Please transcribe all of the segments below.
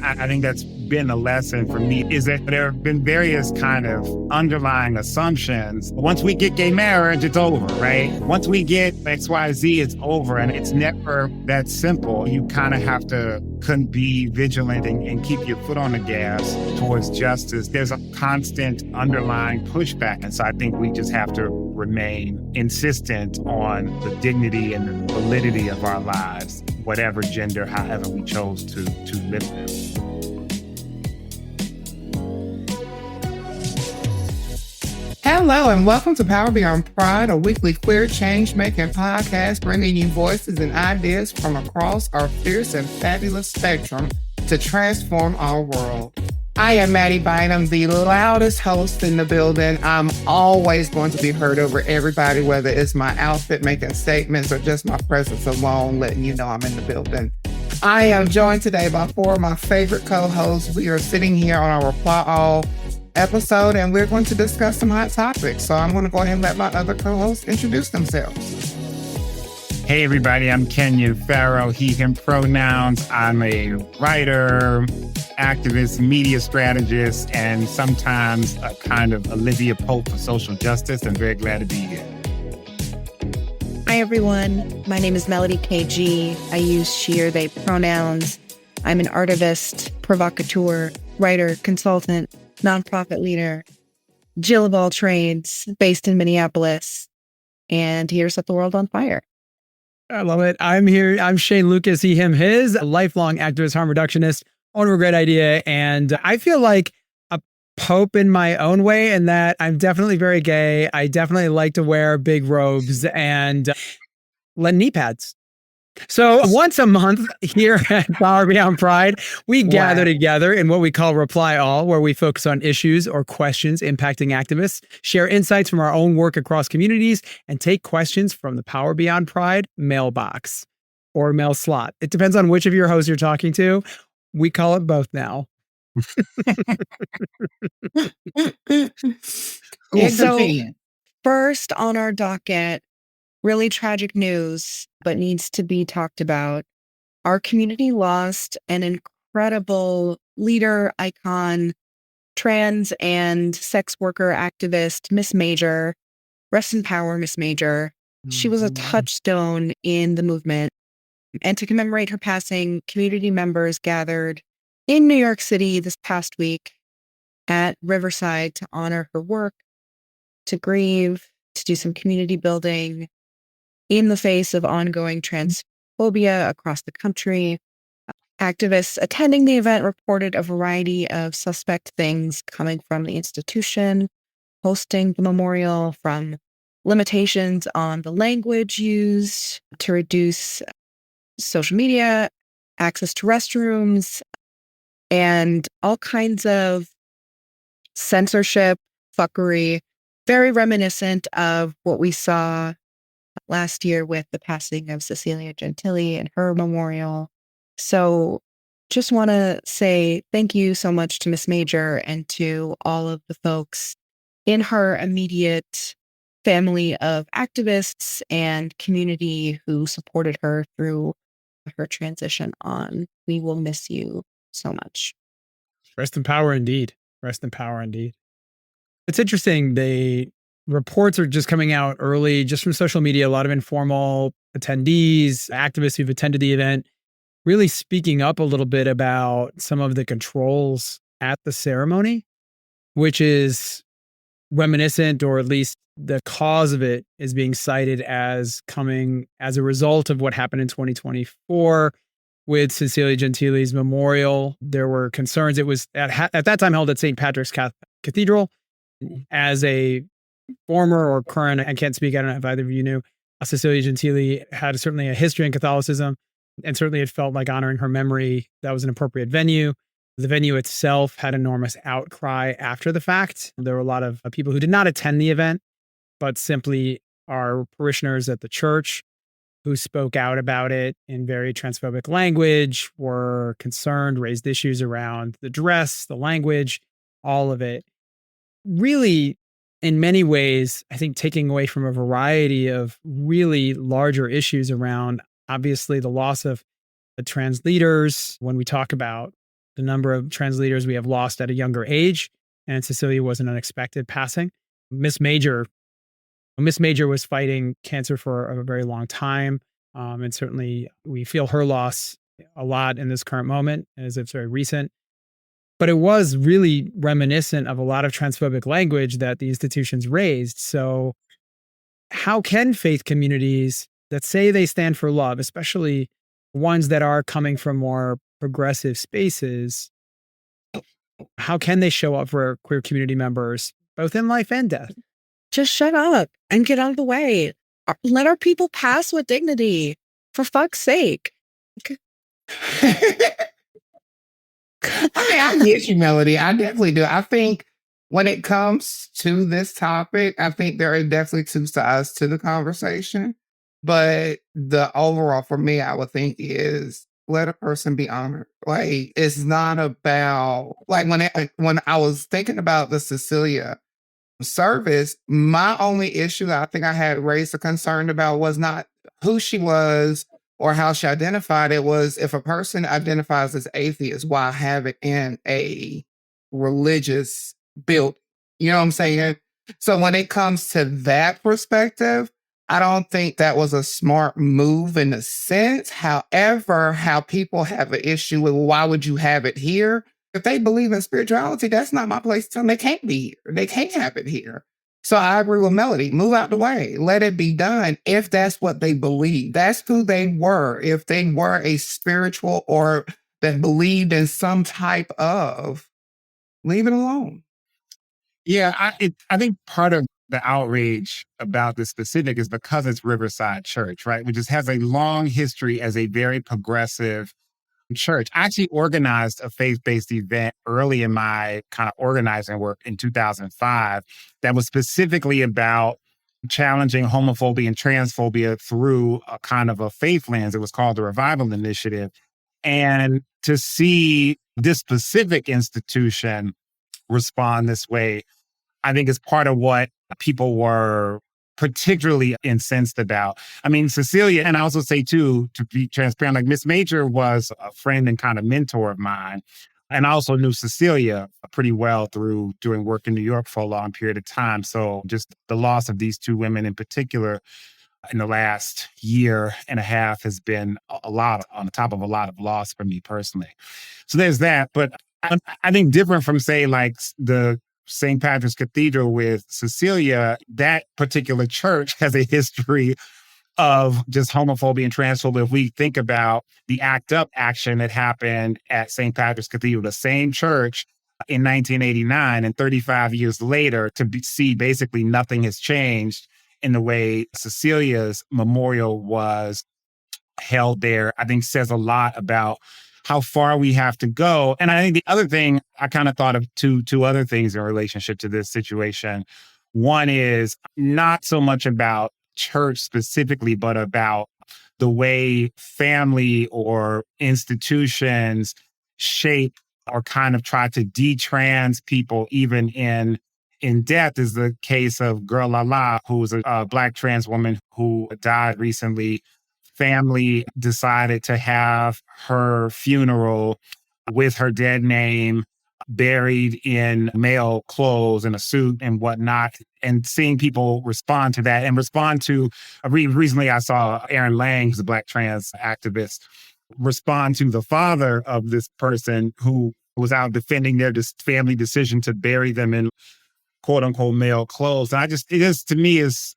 I think that's been a lesson for me, is that there have been various kind of underlying assumptions. Once we get gay marriage, it's over, right? Once we get XYZ, it's over. And it's never that simple. You kind of have to be vigilant and keep your foot on the gas towards justice. There's a constant underlying pushback. And so I think we just have to remain insistent on the dignity and the validity of our lives, whatever gender, however we chose to live them. Hello and welcome to Power Beyond Pride, a weekly queer change-making podcast bringing you voices and ideas from across our fierce and fabulous spectrum to transform our world. I am Mattie Bynum, the loudest host in the building. I'm always going to be heard over everybody, whether it's my outfit making statements or just my presence alone letting you know I'm in the building. I am joined today by four of my favorite co-hosts. We are sitting here on our Reply All episode, and we're going to discuss some hot topics. So I'm going to go ahead and let my other co-hosts introduce themselves. Hey, everybody, I'm Kenyon Farrow, he, him pronouns. I'm a writer, activist, media strategist, and sometimes a kind of Olivia Pope for social justice. I'm very glad to be here. Hi, everyone. My name is Melodie KG. I use she or they pronouns. I'm an artivist, provocateur, writer, consultant, nonprofit leader, Jill of all trades, based in Minneapolis, and here to set the world on fire. I love it. I'm here. I'm Shane Lukas, he, him, his, a lifelong activist, harm reductionist, owner of a great idea. And I feel like a pope in my own way, in that I'm definitely very gay. I definitely like to wear big robes and knee pads. So once a month here at Power Beyond Pride, we gather together in what we call Reply All, where we focus on issues or questions impacting activists, share insights from our own work across communities, and take questions from the Power Beyond Pride mailbox or mail slot. It depends on which of your hosts you're talking to. We call it both now. So first on our docket, really tragic news, but needs to be talked about. Our community lost an incredible leader, icon, trans and sex worker activist, Miss Major. Rest in power, Miss Major. She was a touchstone in the movement. And to commemorate her passing, community members gathered in New York City this past week at Riverside to honor her work, to grieve, to do some community building in the face of ongoing transphobia across the country. Activists attending the event reported a variety of suspect things coming from the institution hosting the memorial, from limitations on the language used to reduce social media, access to restrooms, and all kinds of censorship, fuckery, very reminiscent of what we saw last year with the passing of Cecilia Gentili and her memorial. So just want to say thank you so much to Miss Major and to all of the folks in her immediate family of activists and community who supported her through her transition on. We will miss you so much. Rest in power indeed. Rest in power indeed. It's interesting. Reports are just coming out early, just from social media, a lot of informal attendees, activists who've attended the event, really speaking up a little bit about some of the controls at the ceremony, which is reminiscent, or at least the cause of it is being cited as coming as a result of what happened in 2024 with Cecilia Gentili's memorial. There were concerns. It was at that time held at St. Patrick's Cathedral. As a former or current, I can't speak, I don't know if either of you knew, Cecilia Gentili had certainly a history in Catholicism, and certainly it felt like honoring her memory, that was an appropriate venue. The venue itself had enormous outcry after the fact. There were a lot of people who did not attend the event, but simply are parishioners at the church who spoke out about it in very transphobic language, were concerned, raised issues around the dress, the language, all of it. Really, in many ways, I think taking away from a variety of really larger issues around, obviously, the loss of the trans leaders. When we talk about the number of trans leaders we have lost at a younger age. And Cecilia was an unexpected passing. Miss Major was fighting cancer for a very long time. And certainly we feel her loss a lot in this current moment, as it's very recent. But it was really reminiscent of a lot of transphobic language that the institutions raised. So how can faith communities that say they stand for love, especially ones that are coming from more progressive spaces, how can they show up for queer community members, both in life and death? Just shut up and get out of the way. Let our people pass with dignity, for fuck's sake. I get you, Melody. I definitely do. I think when it comes to this topic, I think there are definitely two sides to the conversation. But the overall for me, I would think is let a person be honored. Like it's not about like when I was thinking about the Cecilia service, my only issue that I think I had raised a concern about was not who she was or how she identified. It was if a person identifies as atheist, why have it in a religious build? You know what I'm saying? So when it comes to that perspective, I don't think that was a smart move in a sense. However, how people have an issue with why would you have it here? If they believe in spirituality, that's not my place to tell them they can't be here. They can't have it here. So I agree with Melody. Move out the way. Let it be done if that's what they believe. That's who they were. If they were a spiritual or that believed in some type of, leave it alone. Yeah, I think part of the outrage about this specific is because it's Riverside Church, right? Which just has a long history as a very progressive church. I actually organized a faith-based event early in my kind of organizing work in 2005 that was specifically about challenging homophobia and transphobia through a kind of a faith lens. It was called the Revival Initiative. And to see this specific institution respond this way, I think is part of what people were particularly incensed about. I mean, Cecilia, and I also say too, to be transparent, like Miss Major was a friend and kind of mentor of mine. And I also knew Cecilia pretty well through doing work in New York for a long period of time. So just the loss of these two women in particular in the last year and a half has been a lot on top of a lot of loss for me personally. So there's that. But I think different from, say, like the St. Patrick's Cathedral with Cecilia, that particular church has a history of just homophobia and transphobia. If we think about the ACT UP action that happened at St. Patrick's Cathedral, the same church in 1989, and 35 years later, see basically nothing has changed in the way Cecilia's memorial was held there, I think says a lot about how far we have to go. And I think the other thing, I kind of thought of two other things in relationship to this situation. One is not so much about church specifically, but about the way family or institutions shape or kind of try to detrans people even in death. Is the case of Girl Lala, who was a Black trans woman who died recently. Family decided to have her funeral with her dead name, buried in male clothes and a suit and whatnot, and seeing people respond to that and respond to, recently I saw Aaron Lang, who's a Black trans activist, respond to the father of this person who was out defending their family decision to bury them in quote unquote male clothes. And it is, to me, is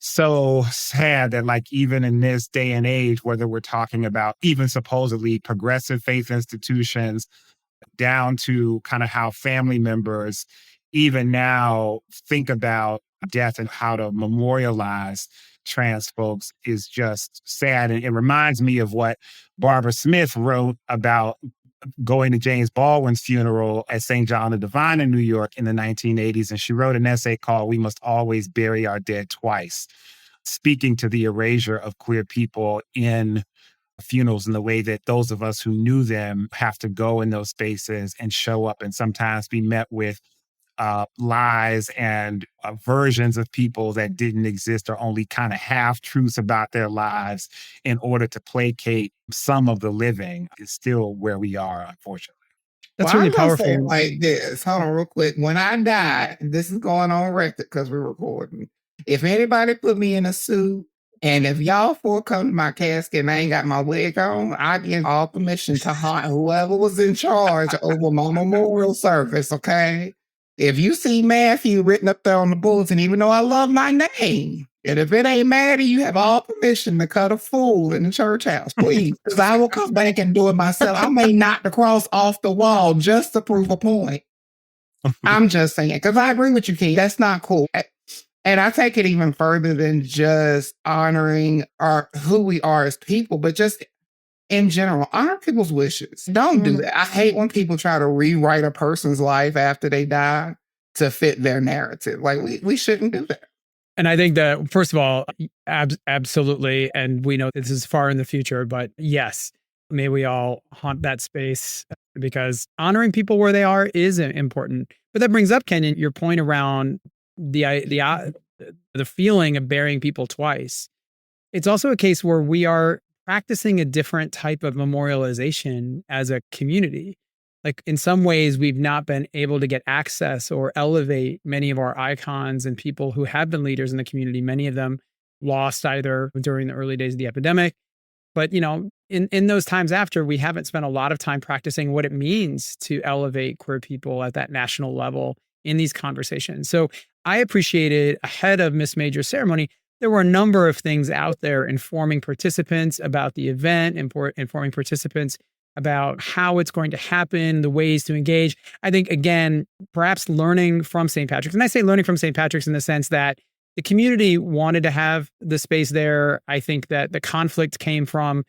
so sad that like even in this day and age, whether we're talking about even supposedly progressive faith institutions down to kind of how family members even now think about death and how to memorialize trans folks is just sad. And it reminds me of what Barbara Smith wrote about going to James Baldwin's funeral at St. John the Divine in New York in the 1980s. And she wrote an essay called "We Must Always Bury Our Dead Twice," speaking to the erasure of queer people in funerals and the way that those of us who knew them have to go in those spaces and show up and sometimes be met with lies and versions of people that didn't exist or only kind of half truths about their lives in order to placate some of the living is still where we are, unfortunately. That's Well, really I'm gonna say powerful. it like this. Hold on, real quick. When I die, this is going on record because we're recording. If anybody put me in a suit, and if y'all four come to my casket and I ain't got my wig on, I give all permission to haunt whoever was in charge over my memorial service. Okay. If you see Matthew written up there on the bulletin, even though I love my name, and if it ain't Mattie, you have all permission to cut a fool in the church house, please. Because I will come back and do it myself. I may knock the cross off the wall just to prove a point. I'm just saying, because I agree with you, Key. That's not cool. And I take it even further than just honoring who we are as people, but just in general, honor people's wishes. Don't do that. I hate when people try to rewrite a person's life after they die to fit their narrative. Like we shouldn't do that. And I think that, first of all, absolutely. And we know this is far in the future, but yes, may we all haunt that space, because honoring people where they are is important. But that brings up, Kenyon, your point around the feeling of burying people twice. It's also a case where we are practicing a different type of memorialization as a community. Like, in some ways, we've not been able to get access or elevate many of our icons and people who have been leaders in the community. Many of them lost either during the early days of the epidemic. But, in those times after, we haven't spent a lot of time practicing what it means to elevate queer people at that national level in these conversations. So I appreciated, ahead of Miss Major's ceremony, there were a number of things out there informing participants about the event, informing participants about how it's going to happen, the ways to engage. I think, again, perhaps learning from St. Patrick's. And I say learning from St. Patrick's in the sense that the community wanted to have the space there. I think that the conflict came from,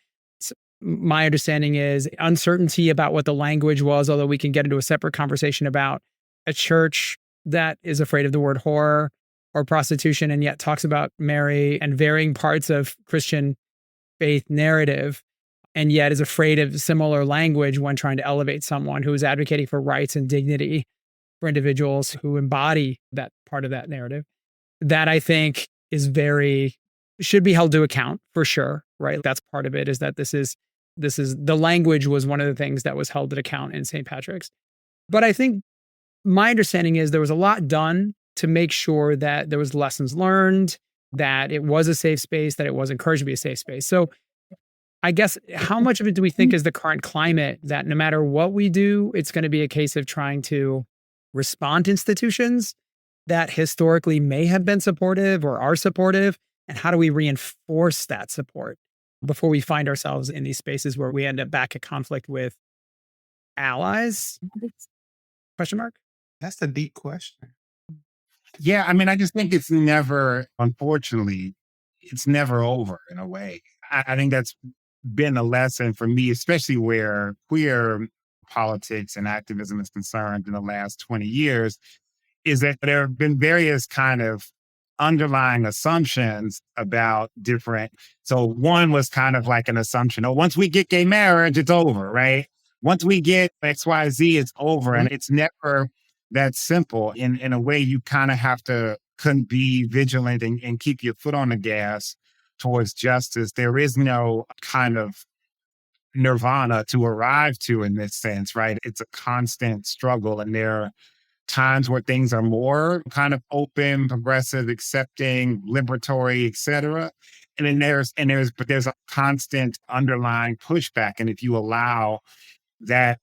my understanding is, uncertainty about what the language was, although we can get into a separate conversation about a church that is afraid of the word whore or prostitution and yet talks about Mary and varying parts of Christian faith narrative, and yet is afraid of similar language when trying to elevate someone who is advocating for rights and dignity for individuals who embody that part of that narrative. That, I think, should be held to account, for sure, right? That's part of it, is that this is the language was one of the things that was held to account in St. Patrick's. But I think my understanding is there was a lot done to make sure that there was lessons learned, that it was a safe space, that it was encouraged to be a safe space. So I guess, how much of it do we think is the current climate, that no matter what we do, it's going to be a case of trying to respond to institutions that historically may have been supportive or are supportive? And how do we reinforce that support before we find ourselves in these spaces where we end up back at conflict with allies? Question mark? That's a deep question. Yeah, I mean, I just think it's never, unfortunately, it's never over in a way. I think that's been a lesson for me, especially where queer politics and activism is concerned in the last 20 years, is that there have been various kind of underlying assumptions about different. So one was kind of like an assumption, oh, once we get gay marriage, it's over, right? Once we get XYZ, it's over. And it's never that simple. In a way, you kind of have to be vigilant and keep your foot on the gas towards justice. There is no kind of nirvana to arrive to in this sense, right? It's a constant struggle. And there are times where things are more kind of open, progressive, accepting, liberatory, et cetera. And then there's a constant underlying pushback. And if you allow that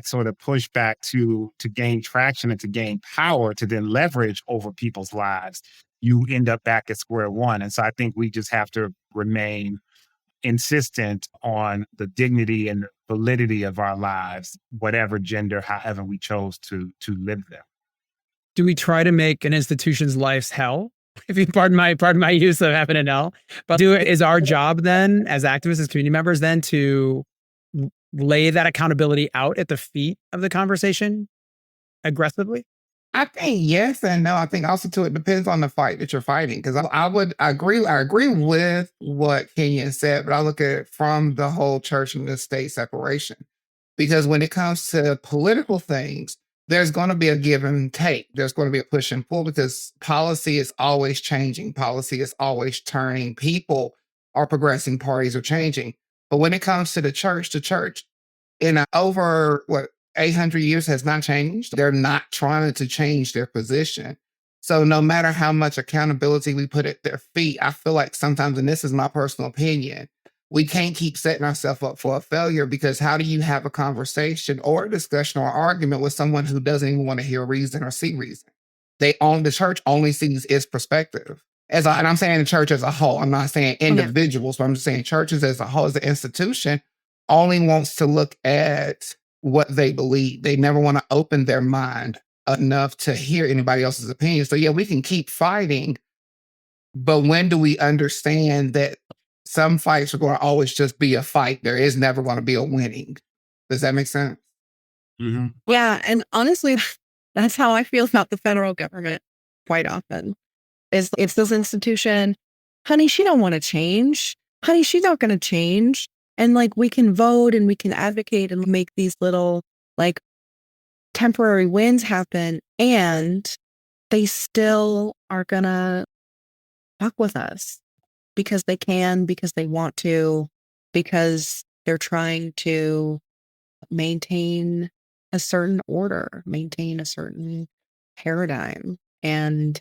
sort of pushback to gain traction and to gain power, to then leverage over people's lives, you end up back at square one. And so I think we just have to remain insistent on the dignity and validity of our lives, whatever gender, however we chose to live them. Do we try to make an institution's life's hell? If you pardon my use of heaven and hell, but is our job then, as activists, as community members, then to lay that accountability out at the feet of the conversation aggressively? I think yes and no. I think also too, it depends on the fight that you're fighting. Because I agree with what Kenyon said, but I look at it from the whole church and the state separation. Because when it comes to political things, there's going to be a give and take. There's going to be a push and pull, because policy is always changing. Policy is always turning. People are progressing. Parties are changing. But when it comes to the church, in over 800 years has not changed. They're not trying to change their position. So no matter how much accountability we put at their feet, I feel like sometimes, and this is my personal opinion, we can't keep setting ourselves up for a failure, because how do you have a conversation or a discussion or argument with someone who doesn't even want to hear reason or see reason? The church only sees its perspective. And I'm saying the church as a whole. I'm not saying individuals, but I'm just saying churches as a whole, as an institution, only wants to look at what they believe. They never want to open their mind enough to hear anybody else's opinion. So yeah, we can keep fighting, but when do we understand that some fights are going to always just be a fight? There is never going to be a winning. Does that make sense? Mm-hmm. Yeah. And honestly, that's how I feel about the federal government quite often. It's this institution, honey, she don't want to change. Honey, she's not going to change. And like, we can vote and we can advocate and make these little like temporary wins happen. And they still are going to fuck with us because they can, because they want to, because they're trying to maintain a certain order, maintain a certain paradigm. And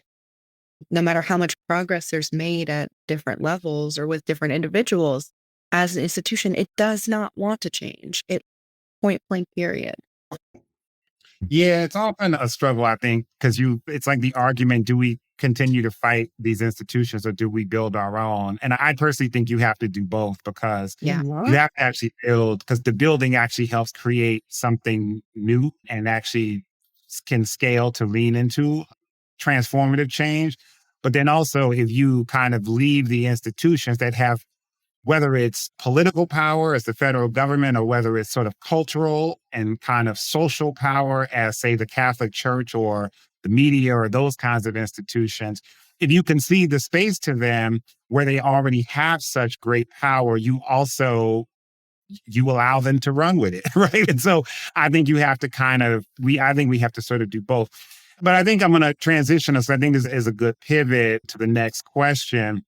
no matter how much progress there's made at different levels or with different individuals, as an institution, it does not want to change. It point blank period. Yeah, it's often a struggle, I think, because it's like the argument, do we continue to fight these institutions or do we build our own? And I personally think you have to do both, because Yeah. you have to actually build, because the building actually helps create something new and actually can scale to lean into transformative change. But then also, if you kind of leave the institutions that have, whether it's political power as the federal government, or whether it's sort of cultural and kind of social power as, say, the Catholic Church or the media or those kinds of institutions, if you concede the space to them where they already have such great power, you allow them to run with it, right? And so I think you have to I think we have to sort of do both. But I think I'm going to transition us. I think this is a good pivot to the next question.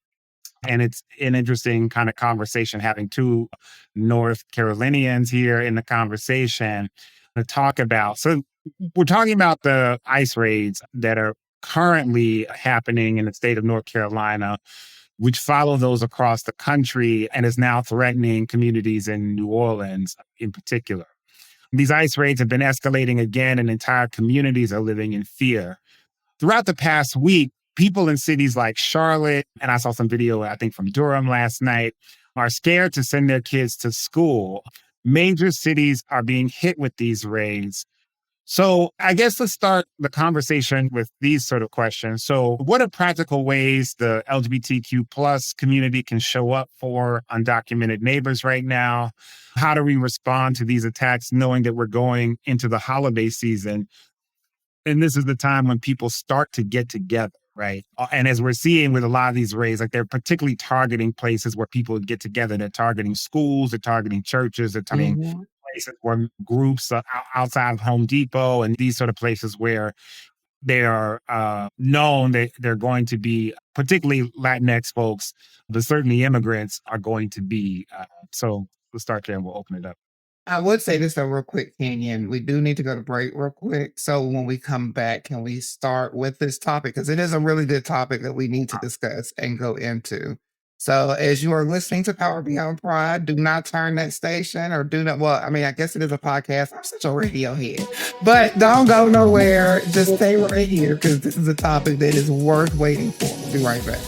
And it's an interesting kind of conversation, having two North Carolinians here in the conversation to talk about. So we're talking about the ICE raids that are currently happening in the state of North Carolina, which follow those across the country and is now threatening communities in New Orleans in particular. These ICE raids have been escalating again, and entire communities are living in fear. Throughout the past week, people in cities like Charlotte, and I saw some video, I think, from Durham last night, are scared to send their kids to school. Major cities are being hit with these raids. So I guess let's start the conversation with these sort of questions. So what are practical ways the LGBTQ plus community can show up for undocumented neighbors right now? How do we respond to these attacks, knowing that we're going into the holiday season? And this is the time when people start to get together, right? And as we're seeing with a lot of these raids, like, they're particularly targeting places where people get together. They're targeting schools, they're targeting churches, they're targeting places where groups outside of Home Depot and these sort of places where they are known that they're going to be, particularly Latinx folks, but certainly immigrants are going to be. So we'll start there and we'll open it up. I would say this though, real quick, Kenyon. We do need to go to break real quick. So when we come back, can we start with this topic? Because it is a really good topic that we need to discuss and go into. So as you are listening to Power Beyond Pride, do not turn that station, or do not, well, I mean, I guess it is a podcast. I'm such a radio head. But don't go nowhere. Just stay right here, because this is a topic that is worth waiting for. We'll be right back.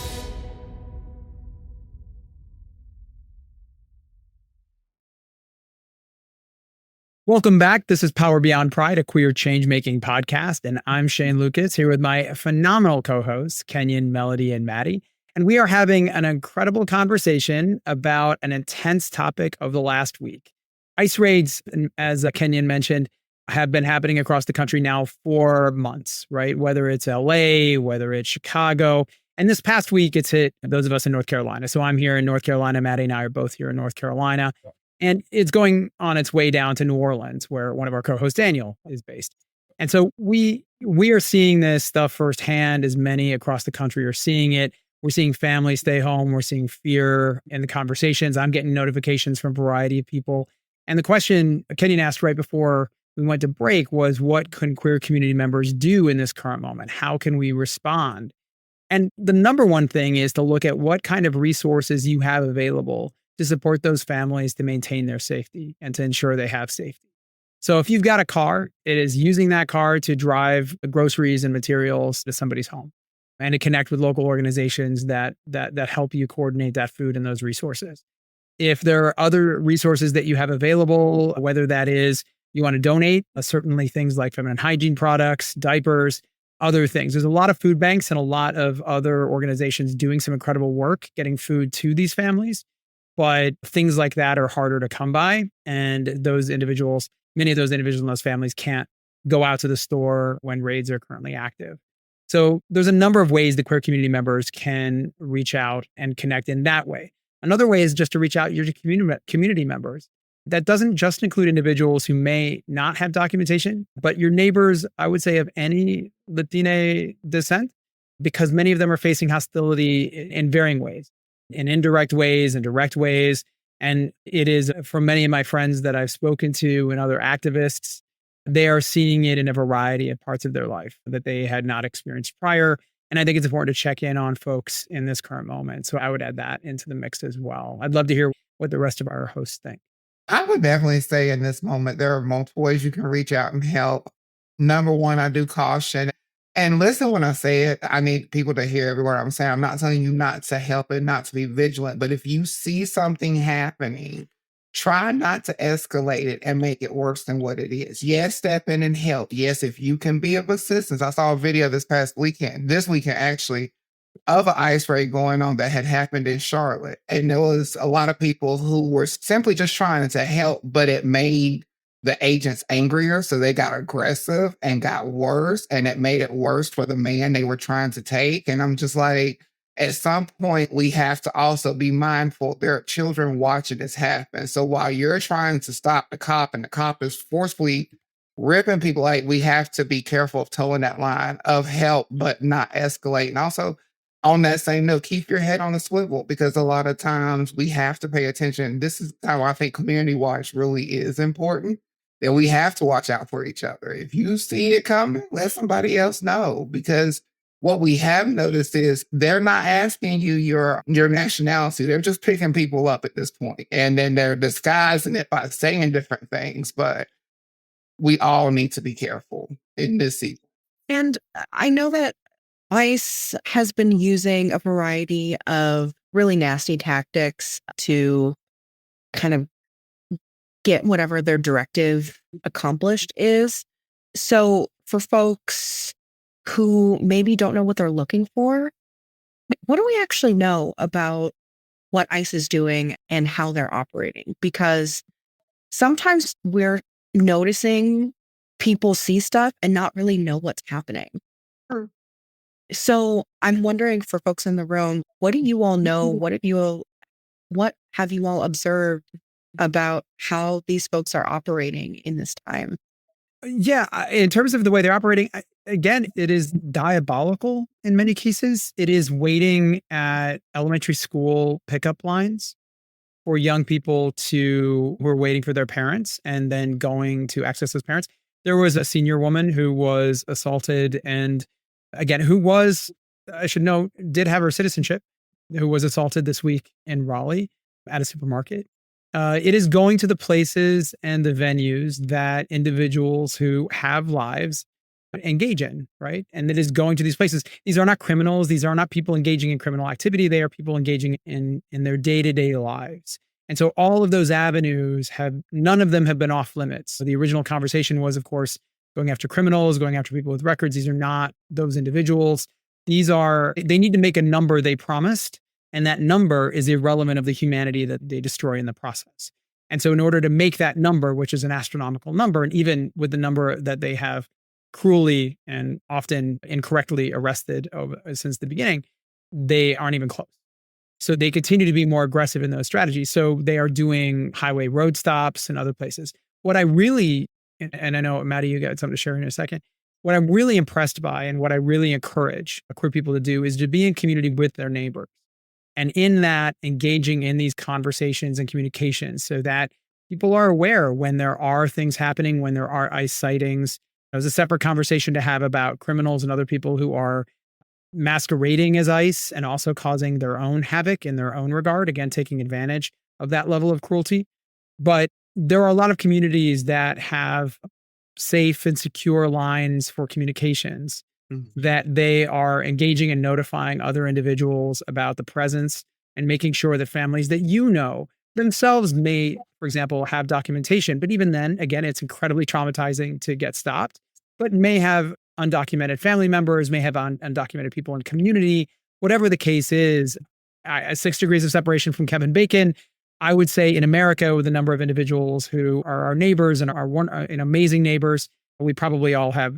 Welcome back. This is Power Beyond Pride, a queer change-making podcast, and I'm Shane Lukas, here with my phenomenal co-hosts, Kenyon, Melodie, and Mattie. And we are having an incredible conversation about an intense topic of the last week. ICE raids, as Kenyon mentioned, have been happening across the country now for months, right? Whether it's LA, whether it's Chicago. And this past week, it's hit those of us in North Carolina. So I'm here in North Carolina. Mattie and I are both here in North Carolina. And it's going on its way down to New Orleans, where one of our co-hosts, Daniel, is based. And so we are seeing this stuff firsthand, as many across the country are seeing it. We're seeing families stay home. We're seeing fear in the conversations. I'm getting notifications from a variety of people. And the question Kenyon asked right before we went to break was, what can queer community members do in this current moment? How can we respond? And the number one thing is to look at what kind of resources you have available to support those families to maintain their safety and to ensure they have safety. So if you've got a car, it is using that car to drive groceries and materials to somebody's home and to connect with local organizations that help you coordinate that food and those resources. If there are other resources that you have available, whether that is you want to donate, certainly things like feminine hygiene products, diapers, other things. There's a lot of food banks and a lot of other organizations doing some incredible work getting food to these families. But things like that are harder to come by. And those individuals, many of those individuals in those families can't go out to the store when raids are currently active. So there's a number of ways that queer community members can reach out and connect in that way. Another way is just to reach out to your community members. That doesn't just include individuals who may not have documentation, but your neighbors, I would say, of any Latina descent, because many of them are facing hostility in varying ways, in indirect ways and direct ways. And it is, for many of my friends that I've spoken to and other activists, they are seeing it in a variety of parts of their life that they had not experienced prior. And I think it's important to check in on folks in this current moment. So I would add that into the mix as well. I'd love to hear what the rest of our hosts think. I would definitely say in this moment, there are multiple ways you can reach out and help. Number one, I do caution. And listen when I say it, I need people to hear every word I'm saying. I'm not telling you not to help and not to be vigilant, but if you see something happening, try not to escalate it and make it worse than what it is. Yes, step in and help. Yes, if you can be of assistance. I saw a video this weekend actually, of an ice raid going on that had happened in Charlotte. And there was a lot of people who were simply just trying to help, but it made the agents angrier. So they got aggressive and got worse. And it made it worse for the man they were trying to take. And I'm just like, at some point, we have to also be mindful there are children watching this happen. So while you're trying to stop the cop and the cop is forcefully ripping people, like, we have to be careful of towing that line of help, but not escalate. And also, on that same note, keep your head on the swivel, because a lot of times we have to pay attention. This is how I think community watch really is important, that we have to watch out for each other. If you see it coming, let somebody else know, because what we have noticed is they're not asking you your nationality. They're just picking people up at this point. And then they're disguising it by saying different things. But we all need to be careful in this season. And I know that ICE has been using a variety of really nasty tactics to kind of get whatever their directive accomplished is. So for folks who maybe don't know what they're looking for, what do we actually know about what ICE is doing and how they're operating? Because sometimes we're noticing people see stuff and not really know what's happening. So I'm wondering, for folks in the room, what do you all know? What have you all observed about how these folks are operating in this time? Yeah, in terms of the way they're operating, again, it is diabolical in many cases. It is waiting at elementary school pickup lines for young people who are waiting for their parents and then going to access those parents. There was a senior woman who was assaulted, and again, I should know, did have her citizenship, who was assaulted this week in Raleigh at a supermarket. It is going to the places and the venues that individuals who have lives engage in, right? And it is going to these places. These are not criminals. These are not people engaging in criminal activity. They are people engaging in their day-to-day lives. And so all of those avenues none of them have been off limits. So the original conversation was, of course, going after criminals, going after people with records. These are not those individuals. They need to make a number they promised. And that number is irrelevant of the humanity that they destroy in the process. And so in order to make that number, which is an astronomical number, and even with the number that they have cruelly and often incorrectly arrested since the beginning, they aren't even close. So they continue to be more aggressive in those strategies. So they are doing highway road stops and other places. What I really, and I know, Mattie, you got something to share in a second. What I'm really impressed by and what I really encourage queer people to do is to be in community with their neighbors. And in that, engaging in these conversations and communications so that people are aware when there are things happening, when there are ICE sightings. There's a separate conversation to have about criminals and other people who are masquerading as ICE and also causing their own havoc in their own regard, again, taking advantage of that level of cruelty. But there are a lot of communities that have safe and secure lines for communications that they are engaging and notifying other individuals about the presence and making sure that families that themselves may, for example, have documentation. But even then, again, it's incredibly traumatizing to get stopped, but may have undocumented family members, may have undocumented people in community, whatever the case is. 6 degrees of separation from Kevin Bacon. I would say in America, with a number of individuals who are our neighbors and are amazing neighbors, we probably all have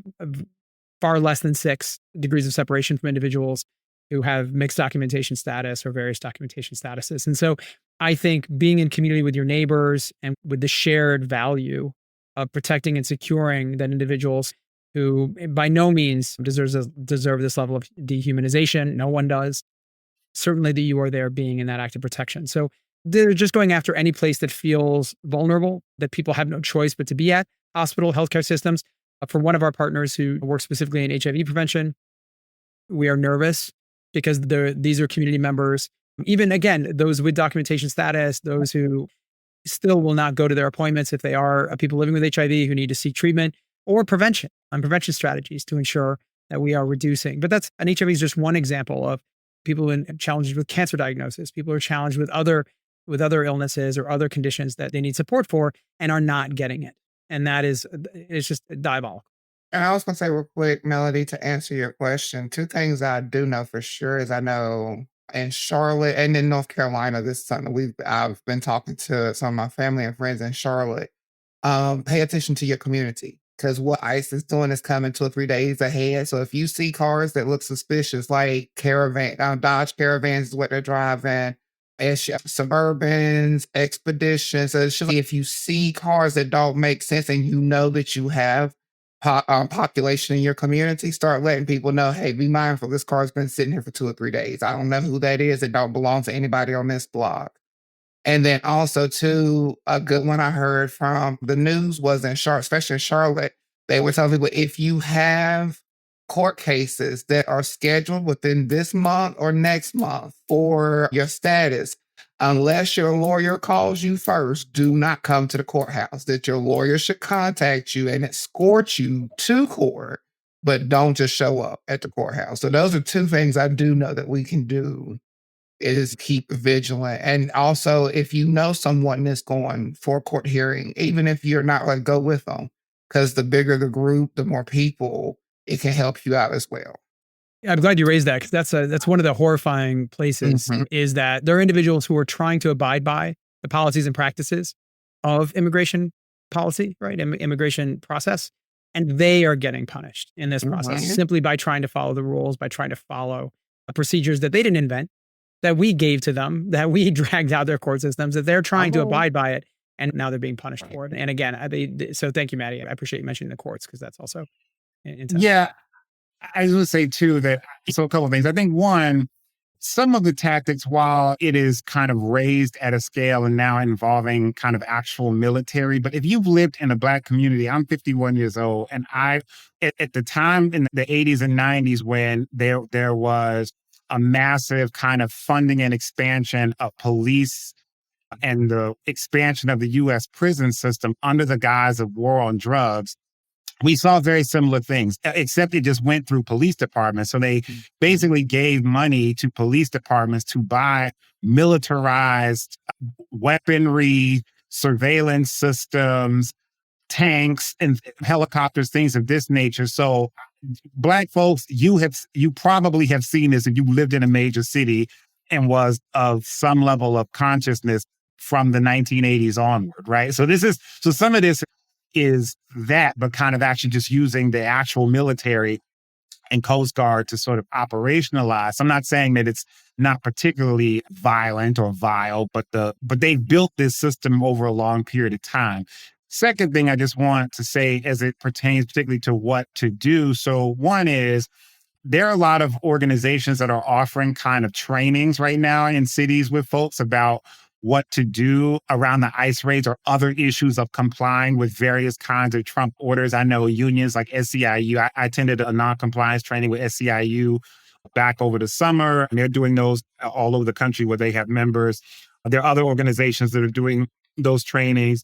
far less than 6 degrees of separation from individuals who have mixed documentation status or various documentation statuses. And so I think being in community with your neighbors and with the shared value of protecting and securing that individuals who by no means deserve this level of dehumanization, no one does, certainly that you are there being in that active protection. So they're just going after any place that feels vulnerable, that people have no choice but to be at, hospital, healthcare systems. For one of our partners who works specifically in HIV prevention, we are nervous because these are community members, even again, those with documentation status, those who still will not go to their appointments if they are people living with HIV who need to seek treatment or prevention strategies to ensure that we are reducing. But HIV is just one example of people in challenges with cancer diagnosis. People are challenged with other illnesses or other conditions that they need support for and are not getting it. And it's just diabolical. And I was going to say real quick, Melody, to answer your question, 2 things I do know for sure is I know in Charlotte and in North Carolina, this is something I've been talking to some of my family and friends in Charlotte. Pay attention to your community, because what ICE is doing is coming 2 or 3 days ahead. So if you see cars that look suspicious, like Dodge Caravans is what they're driving, Suburbans, Expeditions. So if you see cars that don't make sense and you know that you have population in your community, start letting people know, hey, be mindful. This car's been sitting here for 2 or 3 days. I don't know who that is. It don't belong to anybody on this block. And then also, too, a good one I heard from the news was in Charlotte, especially in Charlotte, they were telling people if you have court cases that are scheduled within this month or next month for your status, unless your lawyer calls you first, do not come to the courthouse. That your lawyer should contact you and escort you to court, but don't just show up at the courthouse. So those are 2 things I do know that we can do, is keep vigilant. And also, if you know someone that's going for a court hearing, even if you're not, like, go with them, because the bigger the group, the more people, it can help you out as well. I'm glad you raised that, because that's one of the horrifying places is that there are individuals who are trying to abide by the policies and practices of immigration policy, right? Immigration process. And they are getting punished in this process simply by trying to follow the rules, by trying to follow procedures that they didn't invent, that we gave to them, that we dragged out their court systems, that they're trying to abide by it. And now they're being punished for it. And again, so thank you, Mattie. I appreciate you mentioning the courts, because that's also intense. Yeah. I was going to say too that, so a couple of things. I think one, some of the tactics, while it is kind of raised at a scale and now involving kind of actual military, but if you've lived in a Black community, I'm 51 years old, and at the time in the 80s and 90s when there was a massive kind of funding and expansion of police and the expansion of the U.S. prison system under the guise of war on drugs, we saw very similar things, except it just went through police departments. So they basically gave money to police departments to buy militarized weaponry, surveillance systems, tanks, and helicopters, things of this nature. So Black folks, you probably have seen this if you lived in a major city and was of some level of consciousness from the 1980s onward, right? So some of this is that, but kind of actually just using the actual military and Coast Guard to sort of operationalize. I'm not saying that it's not particularly violent or vile, but they've built this system over a long period of time. Second thing I just want to say as it pertains particularly to what to do. So one is, there are a lot of organizations that are offering kind of trainings right now in cities with folks about what to do around the ICE raids or other issues of complying with various kinds of Trump orders. I know unions like SEIU, I attended a non-compliance training with SEIU back over the summer, and they're doing those all over the country where they have members. There are other organizations that are doing those trainings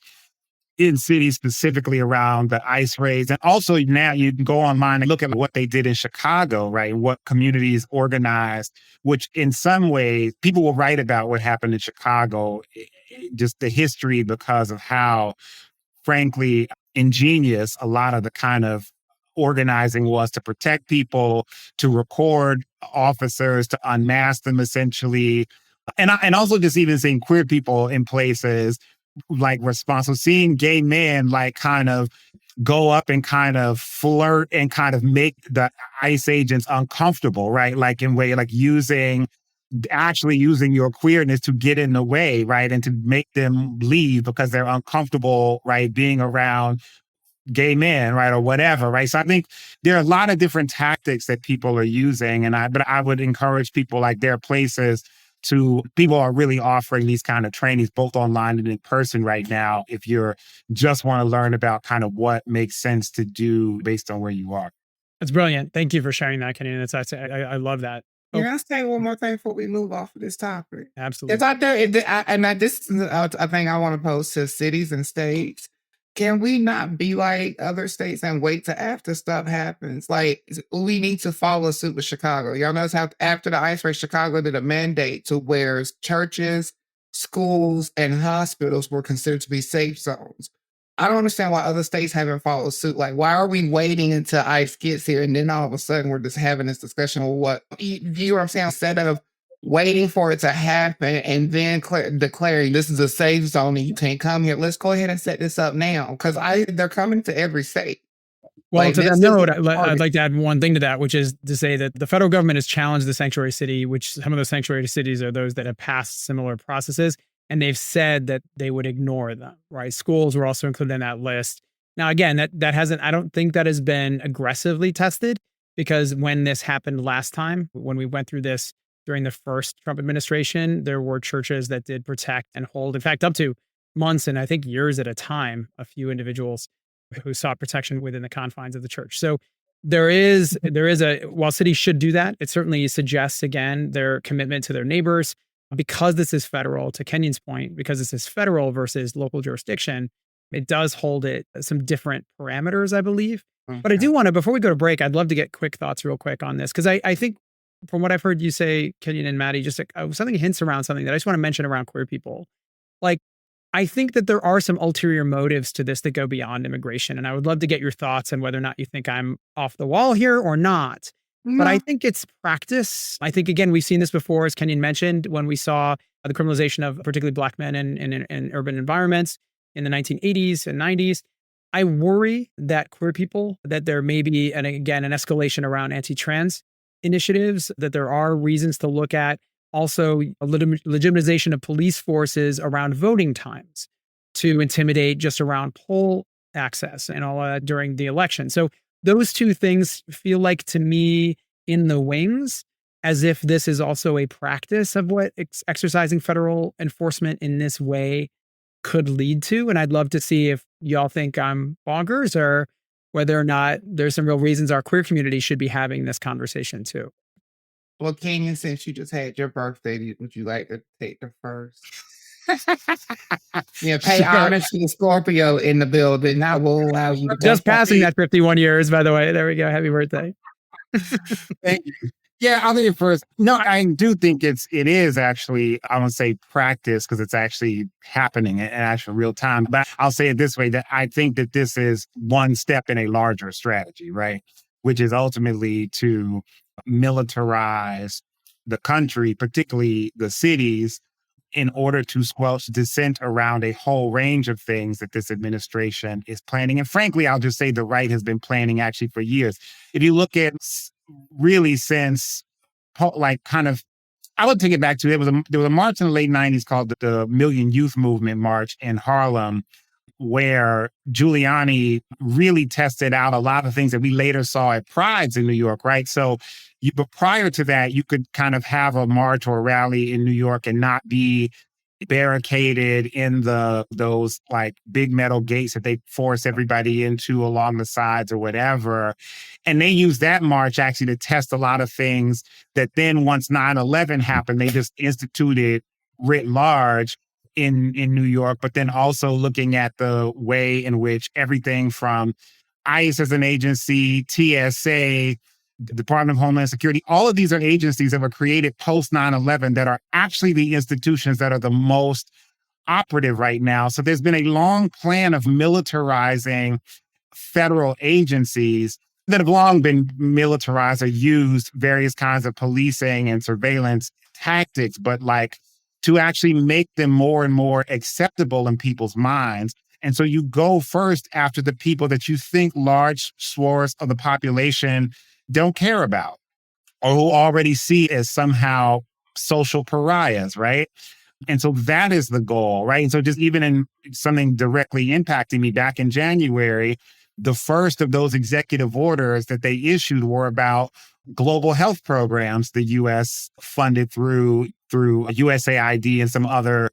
in cities specifically around the ICE raids. And also now you can go online and look at what they did in Chicago, right? What communities organized, which in some ways people will write about what happened in Chicago, just the history because of how, frankly, ingenious a lot of the kind of organizing was to protect people, to record officers, to unmask them essentially. And also just even seeing queer people in places like responsible, seeing gay men like kind of go up and kind of flirt and kind of make the ICE agents uncomfortable, right? Like in way, like actually using your queerness to get in the way, right? And to make them leave because they're uncomfortable, right? Being around gay men, right? Or whatever, right? So I think there are a lot of different tactics that people are using. But I would encourage people, like there are places people are really offering these kind of trainings both online and in person right now if you're just want to learn about kind of what makes sense to do based on where you are. That's brilliant. Thank you for sharing that, Kenyon. I love that. Can I say one more thing before we move off of this topic? Absolutely. It's out there, this is a thing I want to pose to cities and states. Can we not be like other states and wait till after stuff happens? Like, we need to follow suit with Chicago. Y'all notice how after the ICE raid, Chicago did a mandate to where churches, schools, and hospitals were considered to be safe zones. I don't understand why other states haven't followed suit. Like, why are we waiting until ICE gets here and then all of a sudden we're just having this discussion of what, you know what I'm saying? Instead of waiting for it to happen and then declaring this is a safe zone and you can't come here. Let's go ahead and set this up now because they're coming to every state. Well, Like, to that this note, isn't I'd like to add one thing to that, which is to say that the federal government has challenged the sanctuary city, which some of those sanctuary cities are those that have passed similar processes, and they've said that they would ignore them, right? Schools were also included in that list. Now, again, that hasn't, I don't think that has been aggressively tested because when this happened last time, when we went through this during the first Trump administration, there were churches that did protect and hold, in fact, up to months and I think years at a time, a few individuals who sought protection within the confines of the church. So there is while cities should do that, it certainly suggests, again, their commitment to their neighbors. Because this is federal, to Kenyon's point, because this is federal versus local jurisdiction, it does hold it some different parameters, I believe. Okay. But I do want to, before we go to break, I'd love to get quick thoughts real quick on this, because I think from what I've heard you say, Kenyon and Mattie, just something hints around something that I just want to mention around queer people. Like, I think that there are some ulterior motives to this that go beyond immigration. And I would love to get your thoughts on whether or not you think I'm off the wall here or not. No. But I think it's practice. I think, again, we've seen this before, as Kenyon mentioned, when we saw the criminalization of particularly Black men in urban environments in the 1980s and 90s. I worry that queer people, that there may be, and again, an escalation around anti-trans initiatives, that there are reasons to look at also a legitimization of police forces around voting times to intimidate just around poll access and all that during the election. So those two things feel like to me in the wings, as if this is also a practice of what exercising federal enforcement in this way could lead to. And I'd love to see if y'all think I'm bonkers or whether or not there's some real reasons our queer community should be having this conversation too. Well, Kenyon, since you just had your birthday, would you like to take the first? Yeah, pay homage to the Scorpio in the building. I will allow you to just passing that 51 years, by the way. There we go. Happy birthday. Thank you. Yeah, I'll think first. No, I do think it is actually, I won't say practice because it's actually happening in actual real time. But I'll say it this way, that I think that this is one step in a larger strategy, right? Which is ultimately to militarize the country, particularly the cities, in order to squelch dissent around a whole range of things that this administration is planning. And frankly, I'll just say the right has been planning actually for years. If you look at really since, like, kind of, I would take it back to, there was a march in the late 90s called the Million Youth Movement March in Harlem, where Giuliani really tested out a lot of things that we later saw at Prides in New York, right? So, but prior to that, you could kind of have a march or a rally in New York and not be barricaded in those like big metal gates that they force everybody into along the sides or whatever. And they use that march actually to test a lot of things that then once 9/11 happened, they just instituted writ large in New York, but then also looking at the way in which everything from ICE as an agency, TSA, the Department of Homeland Security, all of these are agencies that were created post 9/11 that are actually the institutions that are the most operative right now. So there's been a long plan of militarizing federal agencies that have long been militarized or used various kinds of policing and surveillance tactics, but like to actually make them more and more acceptable in people's minds. And so you go first after the people that you think large swaths of the population don't care about or who already see as somehow social pariahs, right? And so that is the goal, right? And so just even in something directly impacting me back in January, the first of those executive orders that they issued were about global health programs the U.S. funded through USAID and some other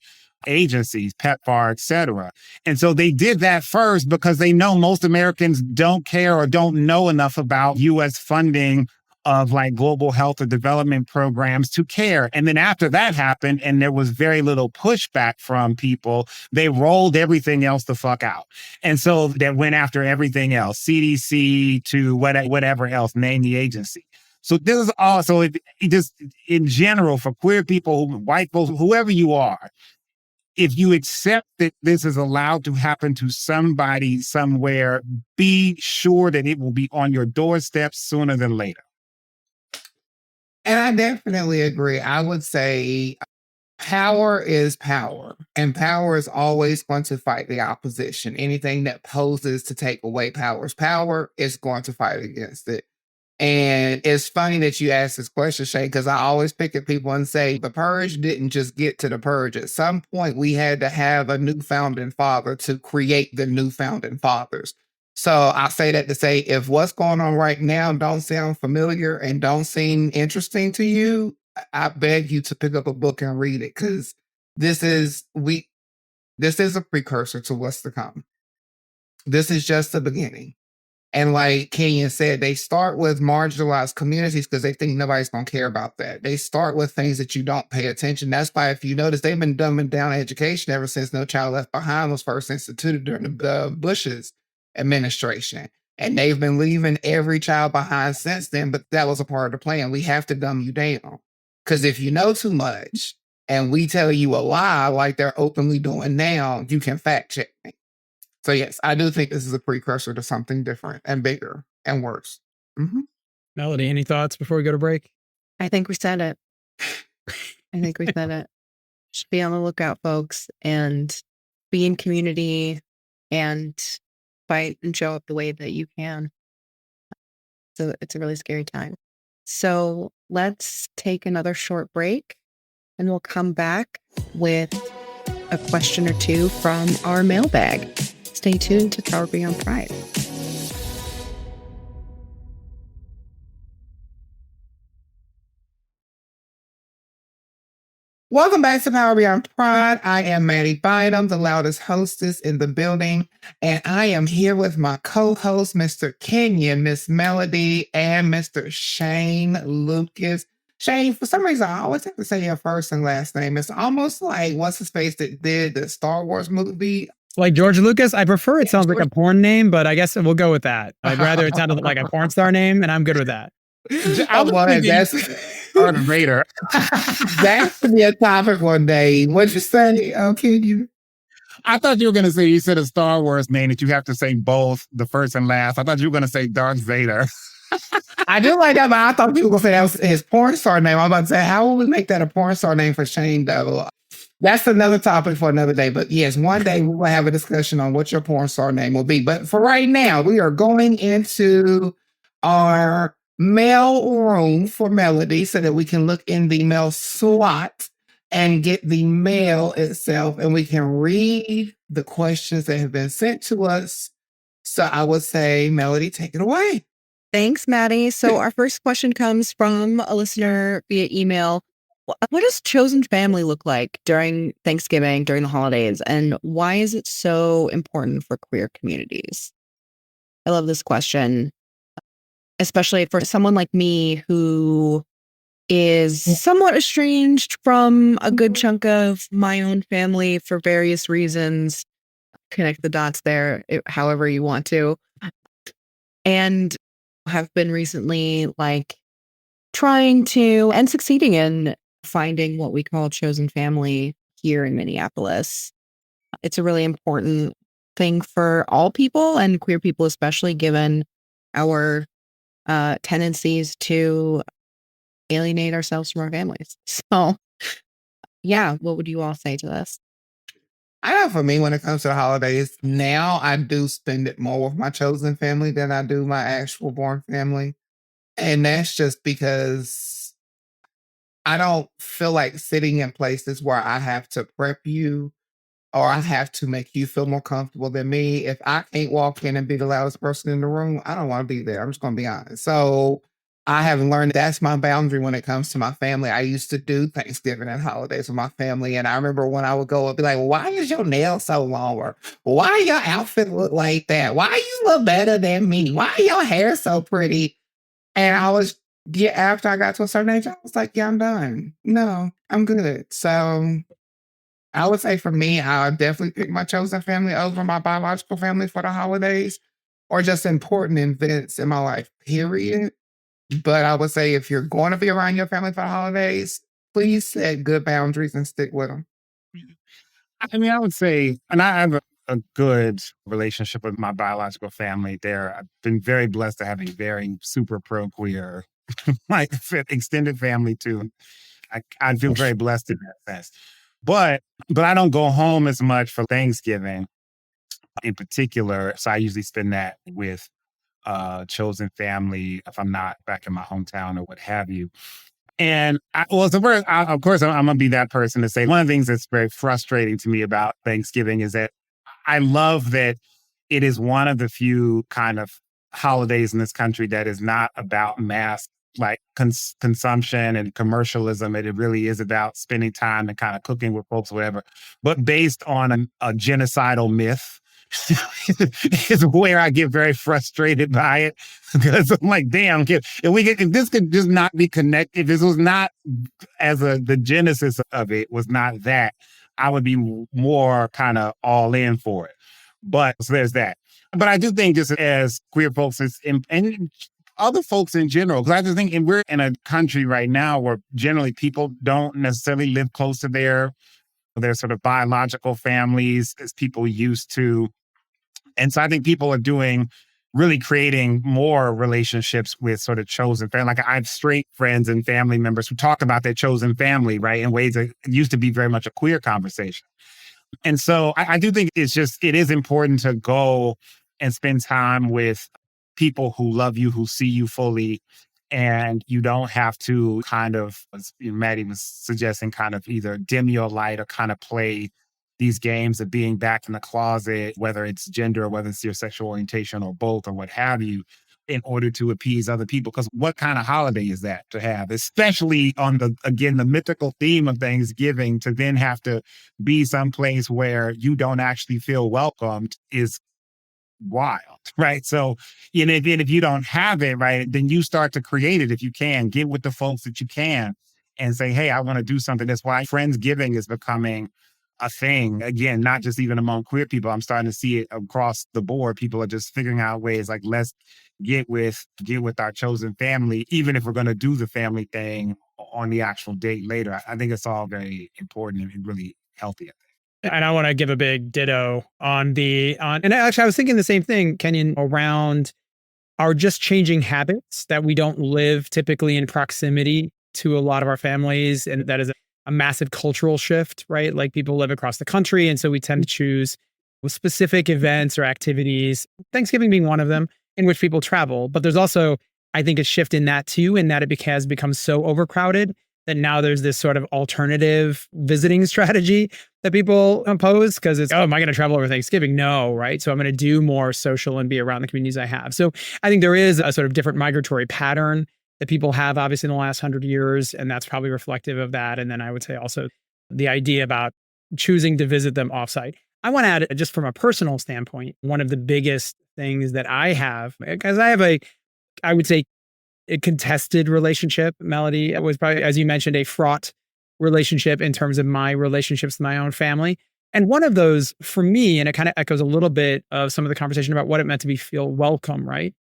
agencies, PEPFAR, et cetera. And so they did that first because they know most Americans don't care or don't know enough about U.S. funding of like global health or development programs to care. And then after that happened and there was very little pushback from people, they rolled everything else the fuck out. And so that went after everything else, CDC to whatever else, name the agency. So this is also it just in general for queer people, white folks, whoever you are, if you accept that this is allowed to happen to somebody somewhere, be sure that it will be on your doorstep sooner than later. And I definitely agree. I would say power is power, and power is always going to fight the opposition. Anything that poses to take away power's power is going to fight against it. And it's funny that you asked this question, Shay, because I always pick at people and say the purge didn't just get to the purge. At some point, we had to have a new founding father to create the new founding fathers. So I say that to say, if what's going on right now don't sound familiar and don't seem interesting to you, I beg you to pick up a book and read it, because this is a precursor to what's to come. This is just the beginning. And like Kenyon said, they start with marginalized communities because they think nobody's going to care about that. They start with things that you don't pay attention. That's why, if you notice, they've been dumbing down education ever since No Child Left Behind was first instituted during the Bush's administration. And they've been leaving every child behind since then, but that was a part of the plan. We have to dumb you down. Because if you know too much and we tell you a lie like they're openly doing now, you can fact check me. So yes, I do think this is a precursor to something different and bigger and worse. Mm-hmm. Melodie, any thoughts before we go to break? I think we said it. I think we said it. Should be on the lookout, folks, and be in community and fight and show up the way that you can. So it's a really scary time. So let's take another short break and we'll come back with a question or two from our mailbag. Stay tuned to Power Beyond Pride. Welcome back to Power Beyond Pride. I am Mattie Bynum, the loudest hostess in the building, and I am here with my co-host, Mr. Kenyon, Miss Melodie, and Mr. Shane Lukas. Shane, for some reason, I always have to say your first and last name. It's almost like what's his face that did the Star Wars movie. Like George Lucas? I prefer it sounds like a porn name, but I guess we'll go with that. I'd rather it sounded like a porn star name, and I'm good with that. That's Darth Vader. That could be a topic one day. What'd you say? Can you? I thought you were going to say, you said a Star Wars name that you have to say both the first and last. I thought you were going to say Darth Vader. I do like that, but I thought you were going to say that was his porn star name. I'm about to say, how will we make that a porn star name for Shane, though? That's another topic for another day. But yes, one day we will have a discussion on what your porn star name will be. But for right now, we are going into our mail room for Melodie so that we can look in the mail slot and get the mail itself, and we can read the questions that have been sent to us. So I would say, Melodie, take it away. Thanks, Mattie. So our first question comes from a listener via email. What does chosen family look like during Thanksgiving, during the holidays, and why is it so important for queer communities? I love this question, especially for someone like me who is somewhat estranged from a good chunk of my own family for various reasons. Connect the dots there, however you want to. And have been recently like trying to and succeeding in finding what we call chosen family here in Minneapolis. It's a really important thing for all people and queer people, especially given our tendencies to alienate ourselves from our families. So, yeah, what would you all say to this? I know for me, when it comes to the holidays, now I do spend it more with my chosen family than I do my actual born family. And that's just because I don't feel like sitting in places where I have to prep you or I have to make you feel more comfortable than me. If I can't walk in and be the loudest person in the room, I don't want to be there. I'm just going to be honest. So I have learned that's my boundary when it comes to my family. I used to do Thanksgiving and holidays with my family. And I remember when I would go and be like, why is your nail so long? Or why your outfit look like that? Why you look better than me? Why your hair so pretty? And I was, yeah, after I got to a certain age, I was like, yeah, I'm done. No, I'm good. So I would say for me, I would definitely pick my chosen family over my biological family for the holidays or just important events in my life, period. But I would say if you're going to be around your family for the holidays, please set good boundaries and stick with them. I mean, I would say, and I have a good relationship with my biological family there. I've been very blessed to have a very super pro queer, like extended family too. I feel very blessed in that sense. But I don't go home as much for Thanksgiving in particular. So I usually spend that with chosen family if I'm not back in my hometown or what have you. And of course, I'm going to be that person to say one of the things that's very frustrating to me about Thanksgiving is that I love that it is one of the few kind of holidays in this country that is not about mass like consumption and commercialism. It really is about spending time and kind of cooking with folks, whatever, but based on a genocidal myth. Is where I get very frustrated by it because I'm like, damn, if this could just not be connected, if this was not the genesis of it was not that, I would be more kind of all in for it. But so there's that. But I do think just as queer folks and other folks in general, because I just think we're in a country right now where generally people don't necessarily live close to their sort of biological families as people used to. And so I think people are really creating more relationships with sort of chosen family. Like I have straight friends and family members who talk about their chosen family, right, in ways that used to be very much a queer conversation. And so I do think it is important to go and spend time with people who love you, who see you fully. And you don't have to kind of, as Mattie was suggesting, kind of either dim your light or kind of play these games of being back in the closet, whether it's gender or whether it's your sexual orientation or both or what have you, in order to appease other people. Because what kind of holiday is that to have, especially on the mythical theme of Thanksgiving, to then have to be someplace where you don't actually feel welcomed is wild, right? So, if you don't have it, right, then you start to create it if you can. Get with the folks that you can and say, hey, I want to do something. That's why Friendsgiving is becoming a thing. Again, not just even among queer people. I'm starting to see it across the board. People are just figuring out ways like, let's get with our chosen family, even if we're going to do the family thing on the actual date later. I think it's all very important and really healthy. And I want to give a big ditto and actually I was thinking the same thing, Kenyon, around our just changing habits, that we don't live typically in proximity to a lot of our families. And that is a massive cultural shift, right? Like people live across the country. And so we tend to choose specific events or activities, Thanksgiving being one of them, in which people travel. But there's also, I think, a shift in that too, in that it has become so overcrowded that now there's this sort of alternative visiting strategy that people impose because it's, oh, am I going to travel over Thanksgiving? No, right? So I'm going to do more social and be around the communities I have. So I think there is a sort of different migratory pattern that people have obviously in the last 100 years. And that's probably reflective of that. And then I would say also the idea about choosing to visit them offsite. I want to add, just from a personal standpoint, one of the biggest things that I have, because I have I would say, a contested relationship. Melodie, it was probably, as you mentioned, a fraught relationship in terms of my relationships with my own family. And one of those for me, and it kind of echoes a little bit of some of the conversation about what it meant to feel welcome, right?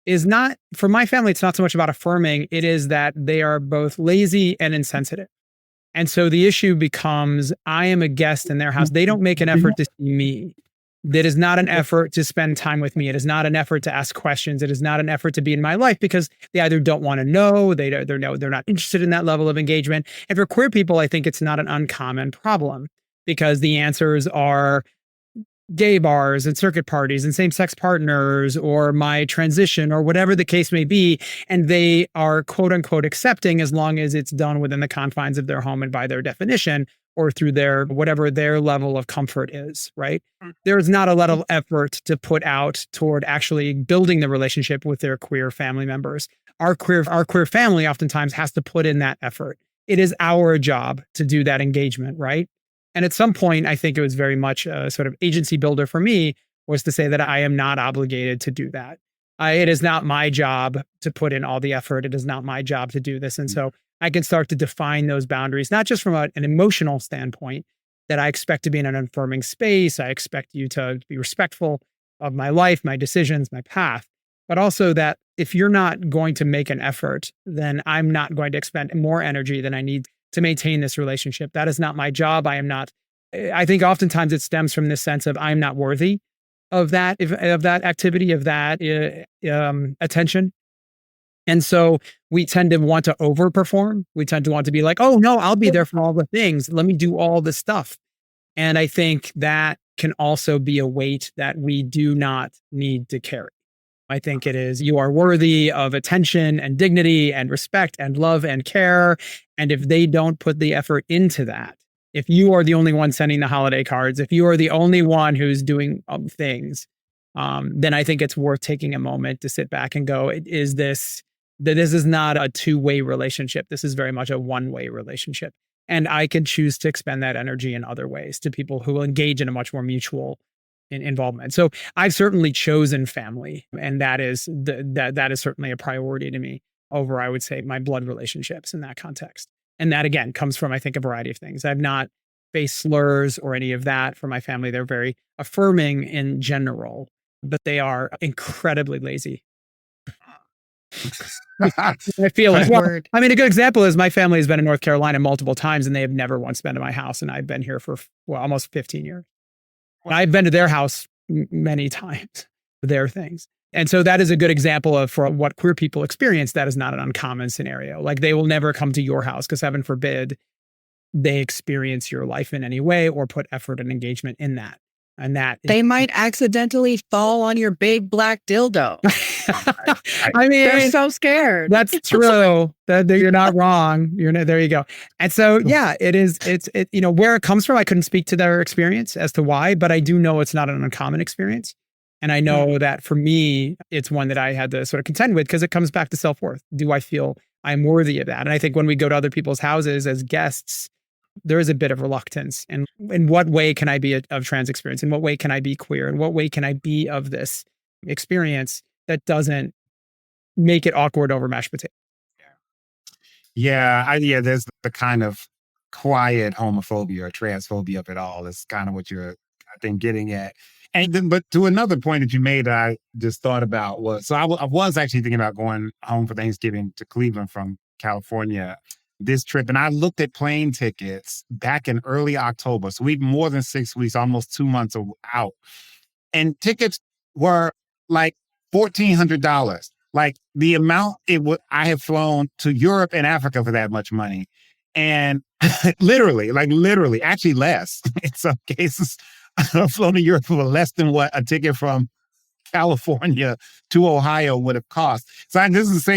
Is not, for my family, it's not so much about affirming, it is that they are both lazy and insensitive. And so the issue becomes, I am a guest in their house. They don't make an effort to see me. That is not an effort to spend time with me. It is not an effort to ask questions. It is not an effort to be in my life because they either don't want to know, they're not interested in that level of engagement. And for queer people, I think it's not an uncommon problem because the answers are gay bars and circuit parties and same-sex partners or my transition or whatever the case may be. And they are quote unquote accepting as long as it's done within the confines of their home and by their definition or through their, whatever their level of comfort is, right? There's not a lot of effort to put out toward actually building the relationship with their queer family members. Our queer family oftentimes has to put in that effort. It is our job to do that engagement, right? And at some point, I think it was very much a sort of agency builder for me was to say that I am not obligated to do that. It is not my job to put in all the effort. It is not my job to do this. And so I can start to define those boundaries, not just from an emotional standpoint, that I expect to be in an affirming space. I expect you to be respectful of my life, my decisions, my path, but also that if you're not going to make an effort, then I'm not going to expend more energy than I need to maintain this relationship. That is not my job. I think oftentimes it stems from this sense of I'm not worthy of that activity, of that attention. And so we tend to want to overperform. We tend to want to be like, oh no, I'll be there for all the things. Let me do all the stuff. And I think that can also be a weight that we do not need to carry. I think it is, you are worthy of attention and dignity and respect and love and care. And if they don't put the effort into that, if you are the only one sending the holiday cards, if you are the only one who's doing things, then I think it's worth taking a moment to sit back and go, this is not a two-way relationship. This is very much a one-way relationship. And I can choose to expend that energy in other ways to people who will engage in a much more mutual involvement. So I've certainly chosen family, and that is certainly a priority to me over, I would say, my blood relationships in that context. And that again comes from, I think, a variety of things. I've not faced slurs or any of that from my family. They're very affirming in general, but they are incredibly lazy. I feel like, I mean, a good example is my family has been in North Carolina multiple times and they have never once been to my house. And I've been here for almost 15 years. I've been to their house many times for their things. And so that is a good example of for what queer people experience. That is not an uncommon scenario. Like they will never come to your house because heaven forbid they experience your life in any way or put effort and engagement in that. And that they might accidentally fall on your big black dildo. I mean, they're so scared. That's true. You're not wrong. There you go. And so, yeah, it's where it comes from. I couldn't speak to their experience as to why, but I do know it's not an uncommon experience. And I know that for me, it's one that I had to sort of contend with because it comes back to self-worth. Do I feel I'm worthy of that? And I think when we go to other people's houses as guests, there is a bit of reluctance. And in what way can I be of trans experience? In what way can I be queer? In what way can I be of this experience that doesn't make it awkward over mashed potatoes? Yeah, there's the kind of quiet homophobia or transphobia of it all. It's kind of what you're, I think, getting at. And then, but to another point that you made, that I just thought about was, I was actually thinking about going home for Thanksgiving to Cleveland from California this trip. And I looked at plane tickets back in early October. So we've more than 6 weeks, almost 2 months out. And tickets were like $1,400. Like the amount I have flown to Europe and Africa for that much money. And literally, actually less in some cases. I've flown to Europe for less than what a ticket from California to Ohio would have cost. So this is,